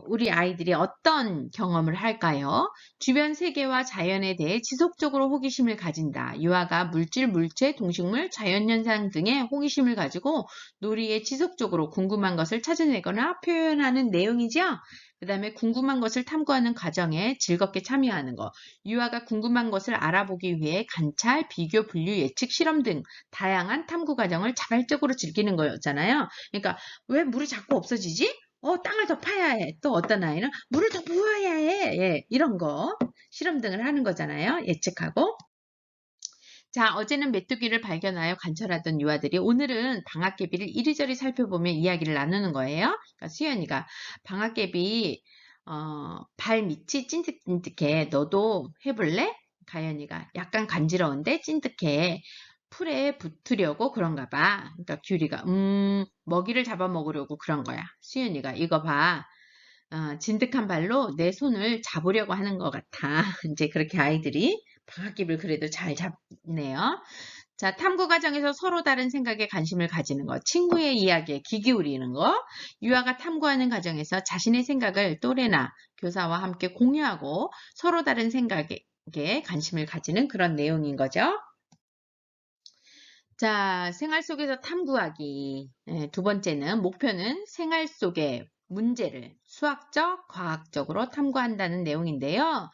우리 아이들이 어떤 경험을 할까요? 주변 세계와 자연에 대해 지속적으로 호기심을 가진다. 유아가 물질, 물체, 동식물, 자연현상 등에 호기심을 가지고 놀이에 지속적으로 궁금한 것을 찾아내거나 표현하는 내용이죠. 그 다음에 궁금한 것을 탐구하는 과정에 즐겁게 참여하는 것. 유아가 궁금한 것을 알아보기 위해 관찰, 비교, 분류, 예측, 실험 등 다양한 탐구 과정을 자발적으로 즐기는 거였잖아요. 그러니까 왜 물이 자꾸 없어지지? 땅을 더 파야 해. 또 어떤 아이는 물을 더 부어야 해. 예, 이런 거 실험 등을 하는 거잖아요. 예측하고. 자, 어제는 메뚜기를 발견하여 관찰하던 유아들이 오늘은 방앗개비를 이리저리 살펴보며 이야기를 나누는 거예요. 그러니까 수연이가 방앗개비 발밑이 찐득찐득해. 너도 해볼래? 가연이가 약간 간지러운데 찐득해. 풀에 붙으려고 그런가 봐. 그러니까 규리가 먹이를 잡아먹으려고 그런 거야. 수연이가 이거 봐. 진득한 발로 내 손을 잡으려고 하는 것 같아. 이제 그렇게 아이들이 방앗개비를 그래도 잘 잡네요. 자, 탐구 과정에서 서로 다른 생각에 관심을 가지는 것, 친구의 이야기에 귀 기울이는 것, 유아가 탐구하는 과정에서 자신의 생각을 또래나 교사와 함께 공유하고 서로 다른 생각에 관심을 가지는 그런 내용인 거죠. 자, 생활 속에서 탐구하기. 두 번째는 목표는 생활 속의 문제를 수학적, 과학적으로 탐구한다는 내용인데요.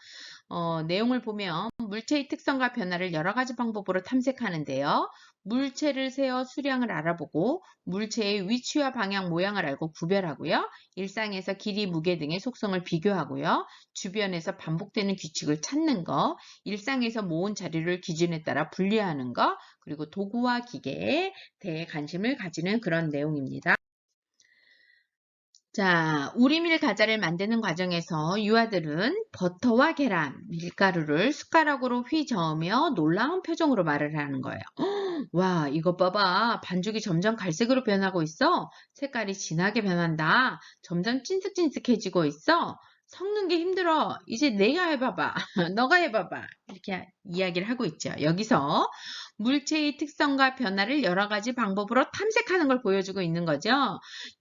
내용을 보면 물체의 특성과 변화를 여러 가지 방법으로 탐색하는데요. 물체를 세어 수량을 알아보고 물체의 위치와 방향, 모양을 알고 구별하고요. 일상에서 길이, 무게 등의 속성을 비교하고요. 주변에서 반복되는 규칙을 찾는 거, 일상에서 모은 자료를 기준에 따라 분류하는 거, 그리고 도구와 기계에 대해 관심을 가지는 그런 내용입니다. 자, 우리밀 과자를 만드는 과정에서 유아들은 버터와 계란, 밀가루를 숟가락으로 휘저으며 놀라운 표정으로 말을 하는 거예요. 와, 이것 봐봐. 반죽이 점점 갈색으로 변하고 있어. 색깔이 진하게 변한다. 점점 찐득찐득해지고 있어. 섞는 게 힘들어. 이제 내가 해봐봐. 너가 해봐봐. 이렇게 이야기를 하고 있죠. 여기서 물체의 특성과 변화를 여러 가지 방법으로 탐색하는 걸 보여주고 있는 거죠.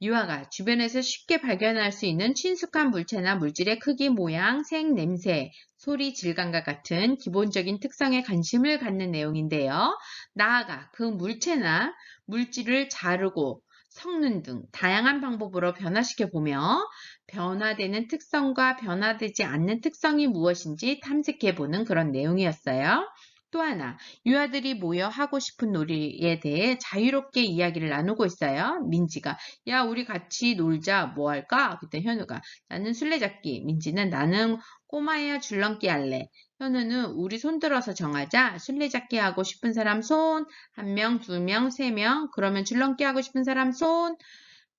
유아가 주변에서 쉽게 발견할 수 있는 친숙한 물체나 물질의 크기, 모양, 색, 냄새, 소리, 질감과 같은 기본적인 특성에 관심을 갖는 내용인데요. 나아가 그 물체나 물질을 자르고 섞는 등 다양한 방법으로 변화시켜 보며 변화되는 특성과 변화되지 않는 특성이 무엇인지 탐색해 보는 그런 내용이었어요. 또 하나, 유아들이 모여 하고 싶은 놀이에 대해 자유롭게 이야기를 나누고 있어요. 민지가, 야, 우리 같이 놀자. 뭐 할까? 그때 현우가, 나는 술래잡기. 민지는 나는 꼬마야 줄넘기 할래. 현우는 우리 손들어서 정하자. 술래잡기 하고 싶은 사람 손. 한 명, 두 명, 세 명. 그러면 줄넘기 하고 싶은 사람 손.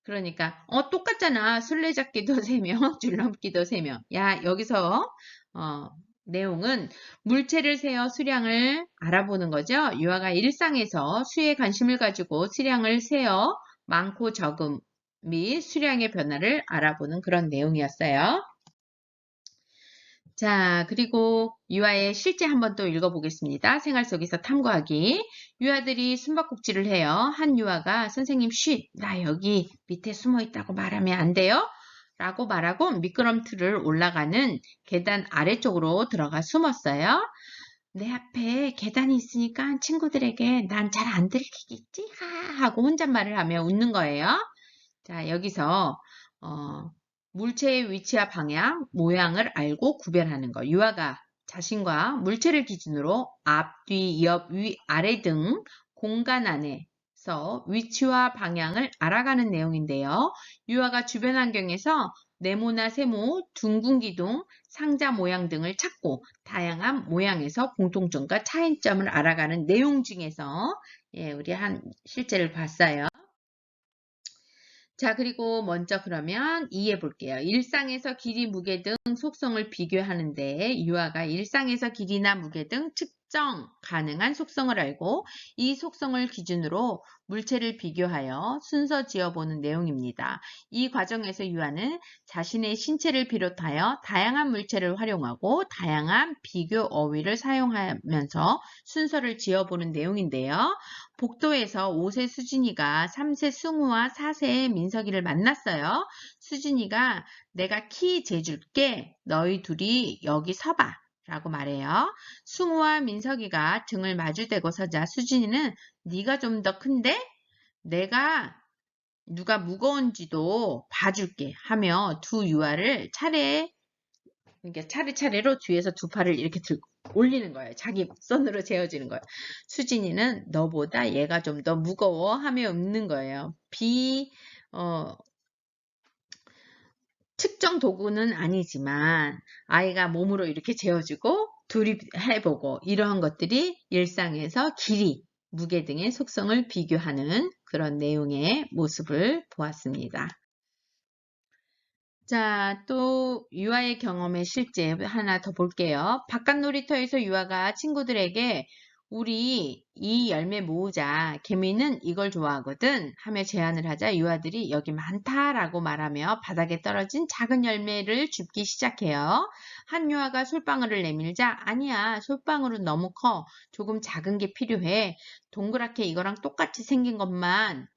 그러니까 똑같잖아. 술래잡기도 3명, 줄넘기도 3명. 야, 여기서 내용은 물체를 세어 수량을 알아보는 거죠. 유아가 일상에서 수에 관심을 가지고 수량을 세어 많고 적음 및 수량의 변화를 알아보는 그런 내용이었어요. 자, 그리고 유아의 실제 한번 또 읽어보겠습니다. 생활 속에서 탐구하기. 유아들이 숨바꼭질을 해요. 한 유아가 선생님 쉿, 나 여기 밑에 숨어 있다고 말하면 안 돼요? 라고 말하고 미끄럼틀을 올라가는 계단 아래쪽으로 들어가 숨었어요. 내 앞에 계단이 있으니까 친구들에게 난 잘 안 들리겠지? 하고 혼잣말을 하며 웃는 거예요. 자, 여기서 물체의 위치와 방향, 모양을 알고 구별하는 거. 유아가 자신과 물체를 기준으로 앞, 뒤, 옆, 위, 아래 등 공간 안에서 위치와 방향을 알아가는 내용인데요. 유아가 주변 환경에서 네모나 세모, 둥근 기둥, 상자 모양 등을 찾고 다양한 모양에서 공통점과 차이점을 알아가는 내용 중에서 우리 한 실제를 봤어요. 자, 그리고 먼저 그러면 이해해 볼게요. 일상에서 길이, 무게 등 속성을 비교하는데 유아가 일상에서 길이나 무게 등 측정 가능한 속성을 알고 이 속성을 기준으로 물체를 비교하여 순서 지어보는 내용입니다. 이 과정에서 유아는 자신의 신체를 비롯하여 다양한 물체를 활용하고 다양한 비교 어휘를 사용하면서 순서를 지어보는 내용인데요. 복도에서 5세 수진이가 3세 승우와 4세 민석이를 만났어요. 수진이가 내가 키 재줄게. 너희 둘이 여기 서봐. 라고 말해요. 승우와 민석이가 등을 마주대고 서자 수진이는 네가 좀 더 큰데? 내가 누가 무거운지도 봐줄게 하며 두 유아를 그러니까 차례차례로 뒤에서 두 팔을 이렇게 들고 올리는 거예요. 자기 손으로 재어지는 거예요. 수진이는 너보다 얘가 좀 더 무거워 하며 웃는 거예요. 측정 도구는 아니지만 아이가 몸으로 이렇게 재어주고 둘이 해보고 이러한 것들이 일상에서 길이, 무게 등의 속성을 비교하는 그런 내용의 모습을 보았습니다. 자, 또 유아의 경험의 실제 하나 더 볼게요. 바깥 놀이터에서 유아가 친구들에게 우리 이 열매 모으자. 개미는 이걸 좋아하거든. 하며 제안을 하자 유아들이 여기 많다라고 말하며 바닥에 떨어진 작은 열매를 줍기 시작해요. 한 유아가 솔방울을 내밀자 아니야, 솔방울은 너무 커. 조금 작은 게 필요해. 동그랗게 이거랑 똑같이 생긴 것만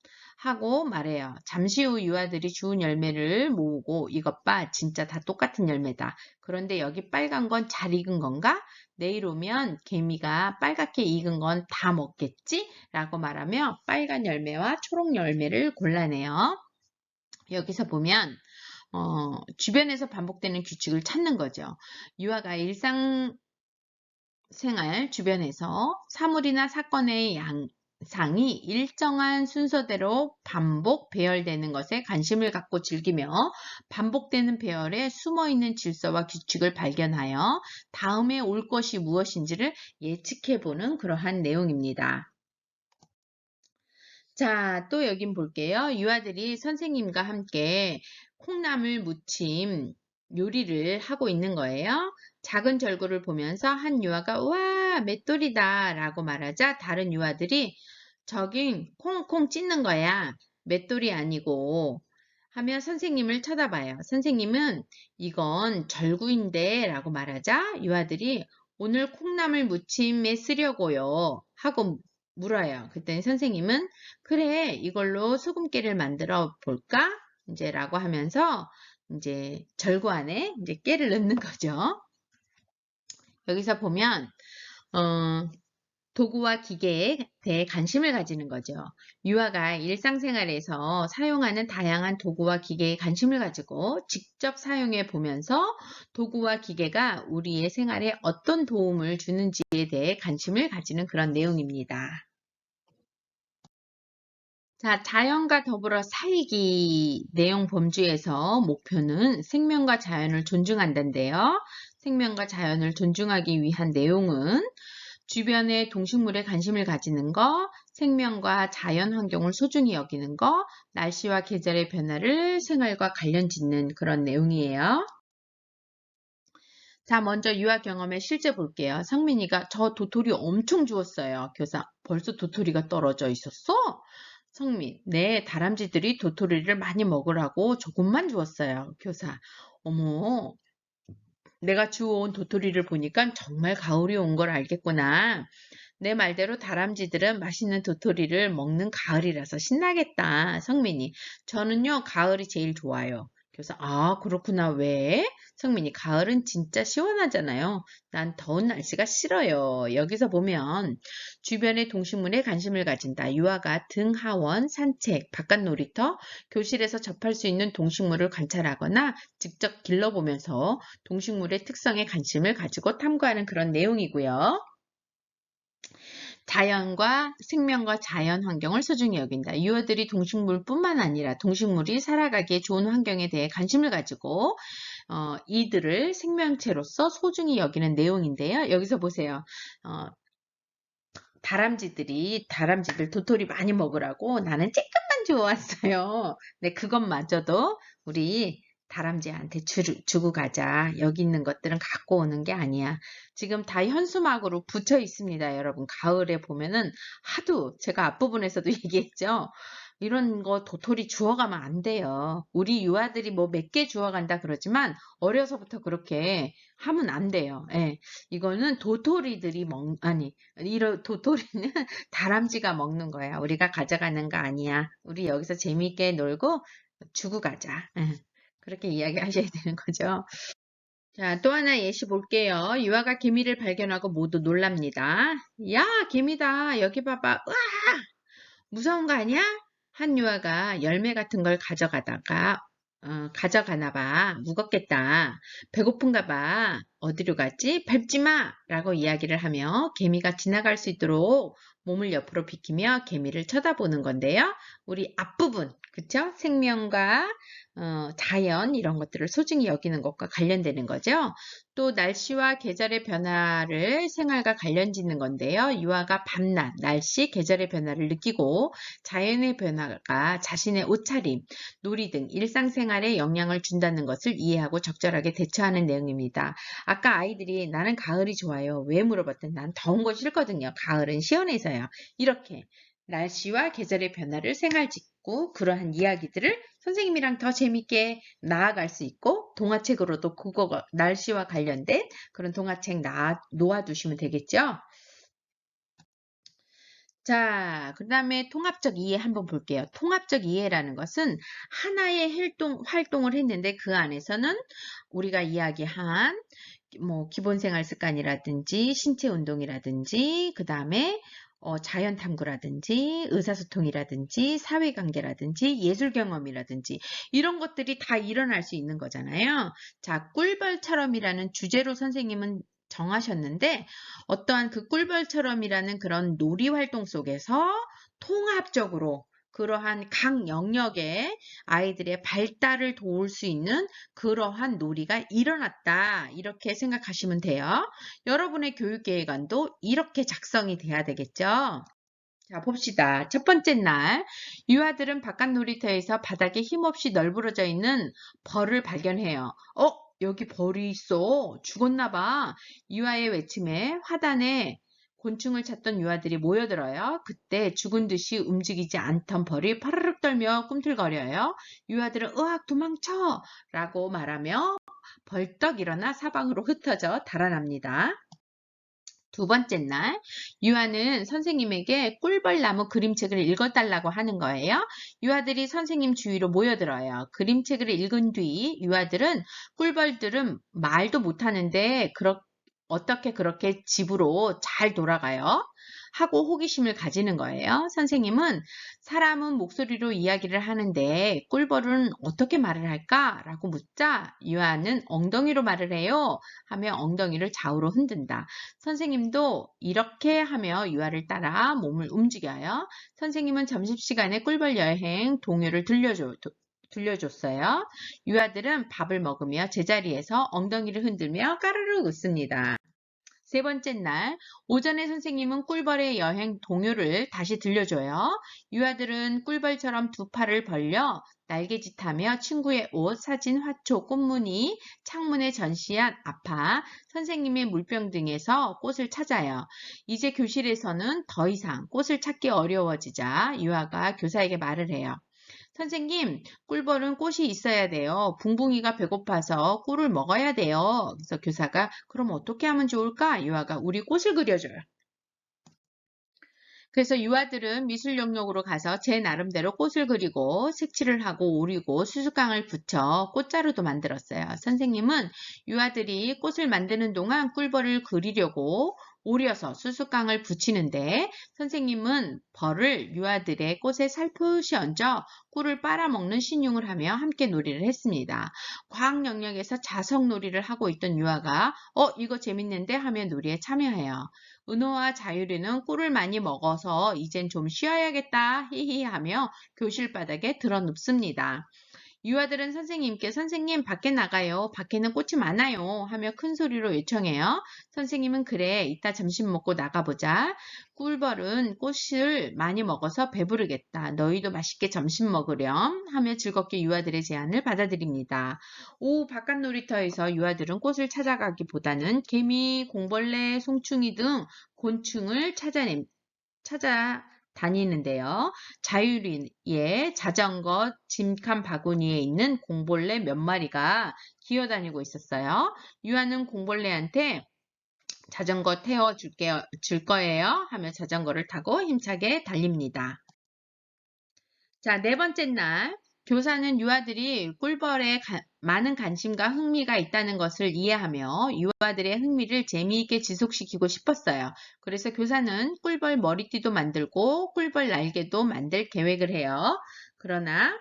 하고 말해요. 잠시 후 유아들이 주운 열매를 모으고 이것 봐, 진짜 다 똑같은 열매다. 그런데 여기 빨간 건 잘 익은 건가? 내일 오면 개미가 빨갛게 익은 건 다 먹겠지? 라고 말하며 빨간 열매와 초록 열매를 골라내요. 여기서 보면 주변에서 반복되는 규칙을 찾는 거죠. 유아가 일상생활 주변에서 사물이나 사건의 양상이 일정한 순서대로 반복 배열되는 것에 관심을 갖고 즐기며 반복되는 배열에 숨어있는 질서와 규칙을 발견하여 다음에 올 것이 무엇인지를 예측해보는 그러한 내용입니다. 자, 또 여긴 볼게요. 유아들이 선생님과 함께 콩나물 무침 요리를 하고 있는 거예요. 작은 절구를 보면서 한 유아가 와, 맷돌이다 라고 말하자 다른 유아들이 저긴 콩콩 찢는 거야. 맷돌이 아니고 하며 선생님을 쳐다봐요. 선생님은 이건 절구인데 라고 말하자 유아들이 오늘 콩나물 무침에 쓰려고요 하고 물어요. 그랬더니 선생님은 그래, 이걸로 소금깨를 만들어 볼까? 이제 라고 하면서 이제 절구 안에 이제 깨를 넣는 거죠. 여기서 보면 도구와 기계에 대해 관심을 가지는 거죠. 유아가 일상생활에서 사용하는 다양한 도구와 기계에 관심을 가지고 직접 사용해 보면서 도구와 기계가 우리의 생활에 어떤 도움을 주는지에 대해 관심을 가지는 그런 내용입니다. 자, 자연과 더불어 살기 내용 범주에서 목표는 생명과 자연을 존중한다인데요. 생명과 자연을 존중하기 위한 내용은 주변의 동식물에 관심을 가지는 거, 생명과 자연 환경을 소중히 여기는 거, 날씨와 계절의 변화를 생활과 관련 짓는 그런 내용이에요. 자, 먼저 유아 경험의 실제 볼게요. 성민이가 저 도토리 엄청 주웠어요. 교사, 벌써 도토리가 떨어져 있었어? 성민, 네, 다람쥐들이 도토리를 많이 먹으라고 조금만 주었어요. 교사, 어머, 내가 주워온 도토리를 보니까 정말 가을이 온 걸 알겠구나. 내 말대로 다람쥐들은 맛있는 도토리를 먹는 가을이라서 신나겠다. 성민이, 저는요, 가을이 제일 좋아요. 교사, 아, 그렇구나. 왜? 성민이, 가을은 진짜 시원하잖아요. 난 더운 날씨가 싫어요. 여기서 보면 주변의 동식물에 관심을 가진다. 유아가 등하원, 산책, 바깥 놀이터, 교실에서 접할 수 있는 동식물을 관찰하거나 직접 길러보면서 동식물의 특성에 관심을 가지고 탐구하는 그런 내용이고요. 자연과 생명과 자연 환경을 소중히 여긴다. 유아들이 동식물뿐만 아니라 동식물이 살아가기에 좋은 환경에 대해 관심을 가지고 이들을 생명체로서 소중히 여기는 내용인데요. 여기서 보세요. 다람쥐들 도토리 많이 먹으라고 나는 쬐끔만 주워왔어요. 네, 그것마저도 우리 다람쥐한테 주고 가자. 여기 있는 것들은 갖고 오는 게 아니야. 지금 다 현수막으로 붙여 있습니다. 여러분, 가을에 보면은 하도 제가 앞부분에서도 얘기했죠. 이런 거 도토리 주워가면 안 돼요. 우리 유아들이 뭐 몇 개 주워간다 그러지만 어려서부터 그렇게 하면 안 돼요. 예. 이거는 이런 도토리는 다람쥐가 먹는 거야. 우리가 가져가는 거 아니야. 우리 여기서 재미있게 놀고 주고 가자. 예. 그렇게 이야기하셔야 되는 거죠. 자, 또 하나 예시 볼게요. 유아가 개미를 발견하고 모두 놀랍니다. 야, 개미다. 여기 봐봐. 으아! 무서운 거 아니야? 한 유아가 열매 같은 걸 가져가나 봐. 무겁겠다. 배고픈가 봐. 어디로 갔지? 밟지 마! 라고 이야기를 하며 개미가 지나갈 수 있도록 몸을 옆으로 비키며 개미를 쳐다보는 건데요. 우리 앞부분, 그쵸? 생명과 자연 이런 것들을 소중히 여기는 것과 관련되는 거죠. 또 날씨와 계절의 변화를 생활과 관련 짓는 건데요. 유아가 밤낮, 날씨, 계절의 변화를 느끼고 자연의 변화가 자신의 옷차림, 놀이 등 일상생활에 영향을 준다는 것을 이해하고 적절하게 대처하는 내용입니다. 아까 아이들이 나는 가을이 좋아요. 왜 물어봤더니 난 더운 거 싫거든요. 가을은 시원해서요. 이렇게 날씨와 계절의 변화를 생활짓고 그러한 이야기들을 선생님이랑 더 재밌게 나아갈 수 있고 동화책으로도 그거 날씨와 관련된 그런 동화책 놓아두시면 되겠죠. 자, 그 다음에 통합적 이해 한번 볼게요. 통합적 이해라는 것은 하나의 활동을 했는데 그 안에서는 우리가 이야기한 뭐 기본생활 습관이라든지 신체 운동이라든지 그 다음에 자연 탐구라든지 의사소통이라든지 사회관계라든지 예술 경험이라든지 이런 것들이 다 일어날 수 있는 거잖아요. 자, 꿀벌처럼이라는 주제로 선생님은 정하셨는데 어떠한 그 꿀벌처럼이라는 그런 놀이 활동 속에서 통합적으로 그러한 각 영역의 아이들의 발달을 도울 수 있는 그러한 놀이가 일어났다. 이렇게 생각하시면 돼요. 여러분의 교육계획안도 이렇게 작성이 돼야 되겠죠. 자, 봅시다. 첫 번째 날, 유아들은 바깥 놀이터에서 바닥에 힘없이 널브러져 있는 벌을 발견해요. 여기 벌이 있어. 죽었나 봐. 유아의 외침에 화단에 곤충을 찾던 유아들이 모여들어요. 그때 죽은 듯이 움직이지 않던 벌이 파르륵 떨며 꿈틀거려요. 유아들은 으악 도망쳐! 라고 말하며 벌떡 일어나 사방으로 흩어져 달아납니다. 두 번째 날, 유아는 선생님에게 꿀벌나무 그림책을 읽어달라고 하는 거예요. 유아들이 선생님 주위로 모여들어요. 그림책을 읽은 뒤 유아들은 꿀벌들은 말도 못하는데 어떻게 그렇게 집으로 잘 돌아가요? 하고 호기심을 가지는 거예요. 선생님은 사람은 목소리로 이야기를 하는데 꿀벌은 어떻게 말을 할까? 라고 묻자 유아는 엉덩이로 말을 해요. 하며 엉덩이를 좌우로 흔든다. 선생님도 이렇게 하며 유아를 따라 몸을 움직여요. 선생님은 점심시간에 꿀벌 여행 동요를 들려줬어요. 유아들은 밥을 먹으며 제자리에서 엉덩이를 흔들며 까르르 웃습니다. 세 번째 날, 오전에 선생님은 꿀벌의 여행 동요를 다시 들려줘요. 유아들은 꿀벌처럼 두 팔을 벌려 날개짓하며 친구의 옷, 사진, 화초, 꽃무늬, 창문에 전시한 아파, 선생님의 물병 등에서 꽃을 찾아요. 이제 교실에서는 더 이상 꽃을 찾기 어려워지자 유아가 교사에게 말을 해요. 선생님, 꿀벌은 꽃이 있어야 돼요. 붕붕이가 배고파서 꿀을 먹어야 돼요. 그래서 교사가 그럼 어떻게 하면 좋을까? 유아가 우리 꽃을 그려줘요. 그래서 유아들은 미술 영역으로 가서 제 나름대로 꽃을 그리고 색칠을 하고 오리고 수수깡을 붙여 꽃자루도 만들었어요. 선생님은 유아들이 꽃을 만드는 동안 꿀벌을 그리려고 오려서 수수깡을 붙이는데 선생님은 벌을 유아들의 꽃에 살포시 얹어 꿀을 빨아먹는 신용을 하며 함께 놀이를 했습니다. 과학 영역에서 자석 놀이를 하고 있던 유아가 이거 재밌는데 하며 놀이에 참여해요. 은호와 자유리는 꿀을 많이 먹어서 이젠 좀 쉬어야겠다 히히 하며 교실 바닥에 드러눕습니다. 유아들은 선생님께 선생님 밖에 나가요. 밖에는 꽃이 많아요. 하며 큰 소리로 요청해요. 선생님은 그래 이따 점심 먹고 나가보자. 꿀벌은 꽃을 많이 먹어서 배부르겠다. 너희도 맛있게 점심 먹으렴. 하며 즐겁게 유아들의 제안을 받아들입니다. 오후 바깥 놀이터에서 유아들은 꽃을 찾아가기보다는 개미, 공벌레, 송충이 등 곤충을 찾아 다니는데요. 자유리의 자전거 짐칸 바구니에 있는 공벌레 몇 마리가 기어다니고 있었어요. 유아는 공벌레한테 자전거 줄 거예요 하며 자전거를 타고 힘차게 달립니다. 자, 네 번째 날 교사는 유아들이 꿀벌에 많은 관심과 흥미가 있다는 것을 이해하며 유아들의 흥미를 재미있게 지속시키고 싶었어요. 그래서 교사는 꿀벌 머리띠도 만들고 꿀벌 날개도 만들 계획을 해요. 그러나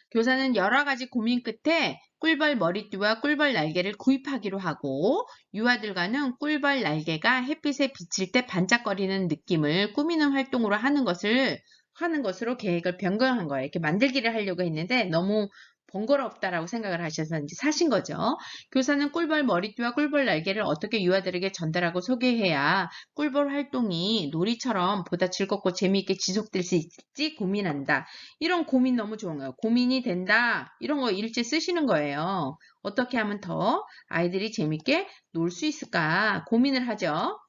교사는 여러 가지 고민 끝에 꿀벌 머리띠와 꿀벌 날개를 구입하기로 하고 유아들과는 꿀벌 날개가 햇빛에 비칠 때 반짝거리는 느낌을 꾸미는 활동으로 하는 것을 하는 것으로 계획을 변경한 거예요. 이렇게 만들기를 하려고 했는데 너무 번거롭다라고 생각을 하셔서 이제 사신 거죠. 교사는 꿀벌 머리띠와 꿀벌 날개를 어떻게 유아들에게 전달하고 소개해야 꿀벌 활동이 놀이처럼 보다 즐겁고 재미있게 지속될 수 있을지 고민한다. 이런 고민 너무 좋은 거예요. 고민이 된다. 이런 거 일지 쓰시는 거예요. 어떻게 하면 더 아이들이 재밌게 놀 수 있을까 고민을 하죠.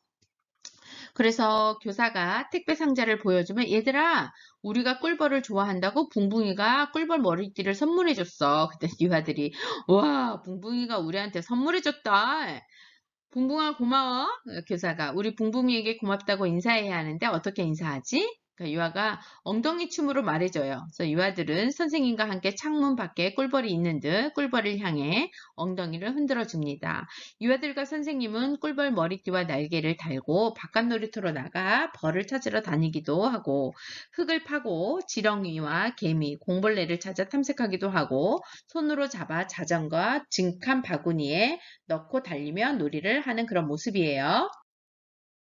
그래서 교사가 택배 상자를 보여주면 얘들아 우리가 꿀벌을 좋아한다고 붕붕이가 꿀벌 머리띠를 선물해줬어. 그때 유아들이 와 붕붕이가 우리한테 선물해줬다. 붕붕아 고마워. 교사가 우리 붕붕이에게 고맙다고 인사해야 하는데 어떻게 인사하지? 그러니까 유아가 엉덩이 춤으로 말해줘요. 그래서 유아들은 선생님과 함께 창문 밖에 꿀벌이 있는 듯 꿀벌을 향해 엉덩이를 흔들어 줍니다. 유아들과 선생님은 꿀벌 머리띠와 날개를 달고 바깥 놀이터로 나가 벌을 찾으러 다니기도 하고 흙을 파고 지렁이와 개미, 공벌레를 찾아 탐색하기도 하고 손으로 잡아 자전거, 증칸 바구니에 넣고 달리며 놀이를 하는 그런 모습이에요.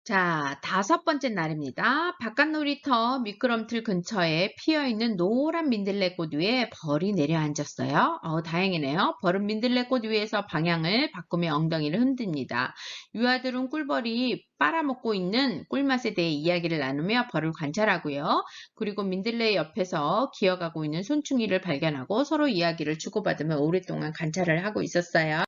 자, 5번째 날입니다. 바깥 놀이터 미끄럼틀 근처에 피어있는 노란 민들레꽃 위에 벌이 내려앉았어요. 다행이네요. 벌은 민들레꽃 위에서 방향을 바꾸며 엉덩이를 흔듭니다. 유아들은 꿀벌이 빨아먹고 있는 꿀맛에 대해 이야기를 나누며 벌을 관찰하고요. 그리고 민들레 옆에서 기어가고 있는 손충이를 발견하고 서로 이야기를 주고받으며 오랫동안 관찰을 하고 있었어요.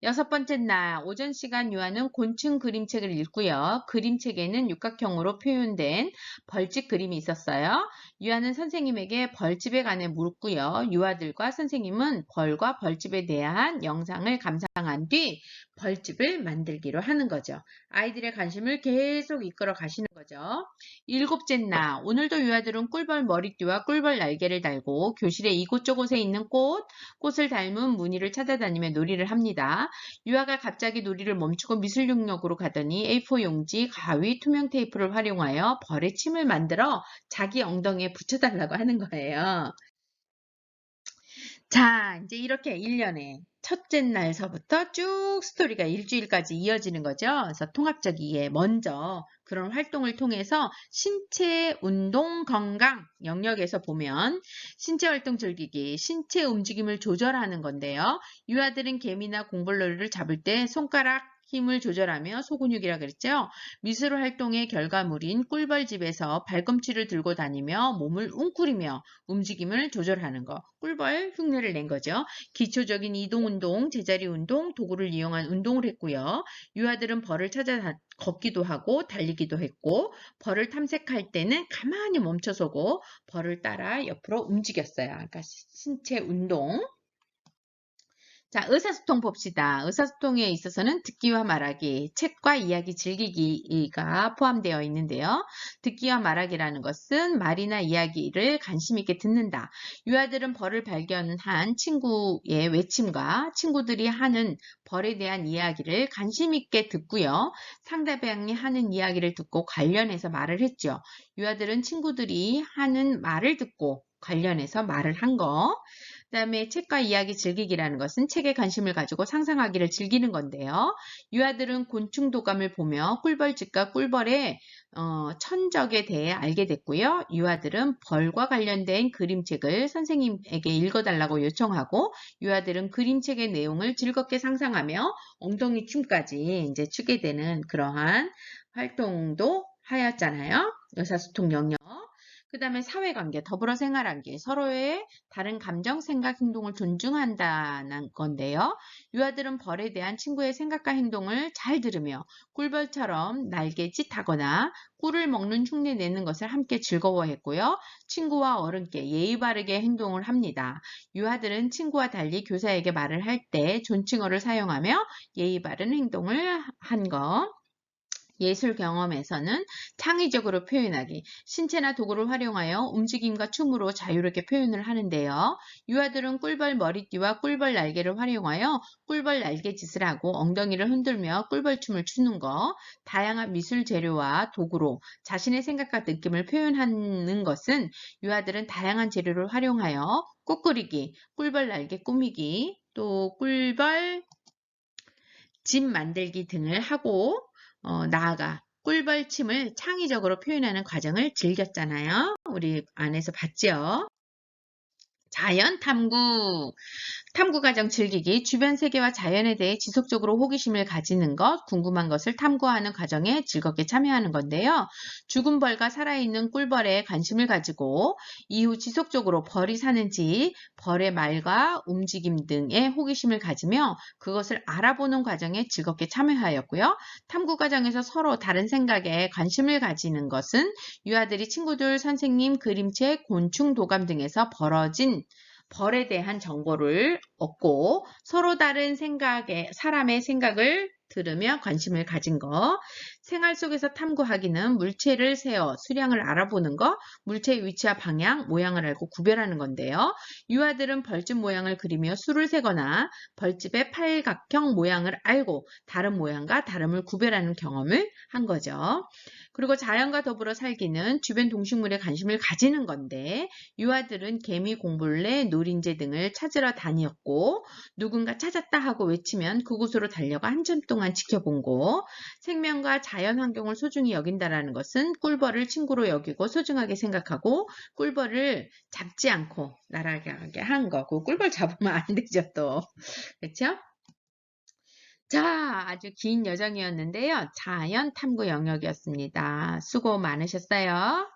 6번째 날 오전 시간 유아는 곤충 그림책을 읽고요. 그림책에는 육각형으로 표현된 벌집 그림이 있었어요. 유아는 선생님에게 벌집에 관해 묻고요. 유아들과 선생님은 벌과 벌집에 대한 영상을 감상한 뒤 벌집을 만들기로 하는 거죠. 아이들의 관심을 계속 이끌어 가시는 거죠. 7째 날 오늘도 유아들은 꿀벌 머리띠와 꿀벌 날개를 달고 교실의 이곳저곳에 있는 꽃을 닮은 무늬를 찾아다니며 놀이를 합니다. 유아가 갑자기 놀이를 멈추고 미술 영역으로 가더니 A4 용지, 가위, 투명 테이프를 활용하여 벌의 침을 만들어 자기 엉덩이에 붙여달라고 하는 거예요. 자, 이제 이렇게 1년에 첫째 날서부터 쭉 스토리가 일주일까지 이어지는 거죠. 그래서 통합적이게 먼저 그런 활동을 통해서 신체 운동 건강 영역에서 보면 신체 활동 즐기기, 신체 움직임을 조절하는 건데요. 유아들은 개미나 공벌레를 잡을 때 손가락 힘을 조절하며 소근육이라 그랬죠. 미술 활동의 결과물인 꿀벌집에서 발꿈치를 들고 다니며 몸을 웅크리며 움직임을 조절하는 거. 꿀벌 흉내를 낸 거죠. 기초적인 이동운동, 제자리 운동, 도구를 이용한 운동을 했고요. 유아들은 벌을 찾아 걷기도 하고 달리기도 했고 벌을 탐색할 때는 가만히 멈춰서고 벌을 따라 옆으로 움직였어요. 그러니까 신체 운동. 자, 의사소통 봅시다. 의사소통에 있어서는 듣기와 말하기, 책과 이야기 즐기기가 포함되어 있는데요. 듣기와 말하기라는 것은 말이나 이야기를 관심 있게 듣는다. 유아들은 벌을 발견한 친구의 외침과 친구들이 하는 벌에 대한 이야기를 관심 있게 듣고요. 상대방이 하는 이야기를 듣고 관련해서 말을 했죠. 유아들은 친구들이 하는 말을 듣고 관련해서 말을 한 거. 그다음에 책과 이야기 즐기기라는 것은 책에 관심을 가지고 상상하기를 즐기는 건데요. 유아들은 곤충 도감을 보며 꿀벌집과 꿀벌의 천적에 대해 알게 됐고요. 유아들은 벌과 관련된 그림책을 선생님에게 읽어달라고 요청하고 유아들은 그림책의 내용을 즐겁게 상상하며 엉덩이 춤까지 이제 추게 되는 그러한 활동도 하였잖아요. 의사소통 영역. 그 다음에 사회관계, 더불어 생활하기, 서로의 다른 감정, 생각, 행동을 존중한다는 건데요. 유아들은 벌에 대한 친구의 생각과 행동을 잘 들으며 꿀벌처럼 날개짓하거나 꿀을 먹는 흉내 내는 것을 함께 즐거워했고요. 친구와 어른께 예의 바르게 행동을 합니다. 유아들은 친구와 달리 교사에게 말을 할 때 존칭어를 사용하며 예의 바른 행동을 한 것. 예술 경험에서는 창의적으로 표현하기, 신체나 도구를 활용하여 움직임과 춤으로 자유롭게 표현을 하는데요. 유아들은 꿀벌 머리띠와 꿀벌 날개를 활용하여 꿀벌 날개짓을 하고 엉덩이를 흔들며 꿀벌춤을 추는 것, 다양한 미술 재료와 도구로 자신의 생각과 느낌을 표현하는 것은 유아들은 다양한 재료를 활용하여 꽃 그리기, 꿀벌 날개 꾸미기, 또 꿀벌 집 만들기 등을 하고 나아가 꿀벌침을 창의적으로 표현하는 과정을 즐겼잖아요. 우리 안에서 봤죠? 자연 탐구. 탐구 과정 즐기기, 주변 세계와 자연에 대해 지속적으로 호기심을 가지는 것, 궁금한 것을 탐구하는 과정에 즐겁게 참여하는 건데요. 죽은 벌과 살아있는 꿀벌에 관심을 가지고 이후 지속적으로 벌이 사는지, 벌의 말과 움직임 등에 호기심을 가지며 그것을 알아보는 과정에 즐겁게 참여하였고요. 탐구 과정에서 서로 다른 생각에 관심을 가지는 것은 유아들이 친구들, 선생님, 그림책, 곤충 도감 등에서 벌어진 벌에 대한 정보를 얻고 서로 다른 사람의 생각을 들으며 관심을 가진 거, 생활 속에서 탐구하기는 물체를 세어 수량을 알아보는 거, 물체의 위치와 방향, 모양을 알고 구별하는 건데요. 유아들은 벌집 모양을 그리며 수를 세거나 벌집의 팔각형 모양을 알고 다른 모양과 다름을 구별하는 경험을 한 거죠. 그리고 자연과 더불어 살기는 주변 동식물에 관심을 가지는 건데 유아들은 개미, 공벌레, 노린재 등을 찾으러 다녔고 누군가 찾았다 하고 외치면 그곳으로 달려가 한참 동안 지켜본 거, 생명과 자연 환경을 소중히 여긴다라는 것은 꿀벌을 친구로 여기고 소중하게 생각하고 꿀벌을 잡지 않고 날아가게 한 거고 꿀벌 잡으면 안 되죠 또. 그렇죠? 자, 아주 긴 여정이었는데요. 자연 탐구 영역이었습니다. 수고 많으셨어요.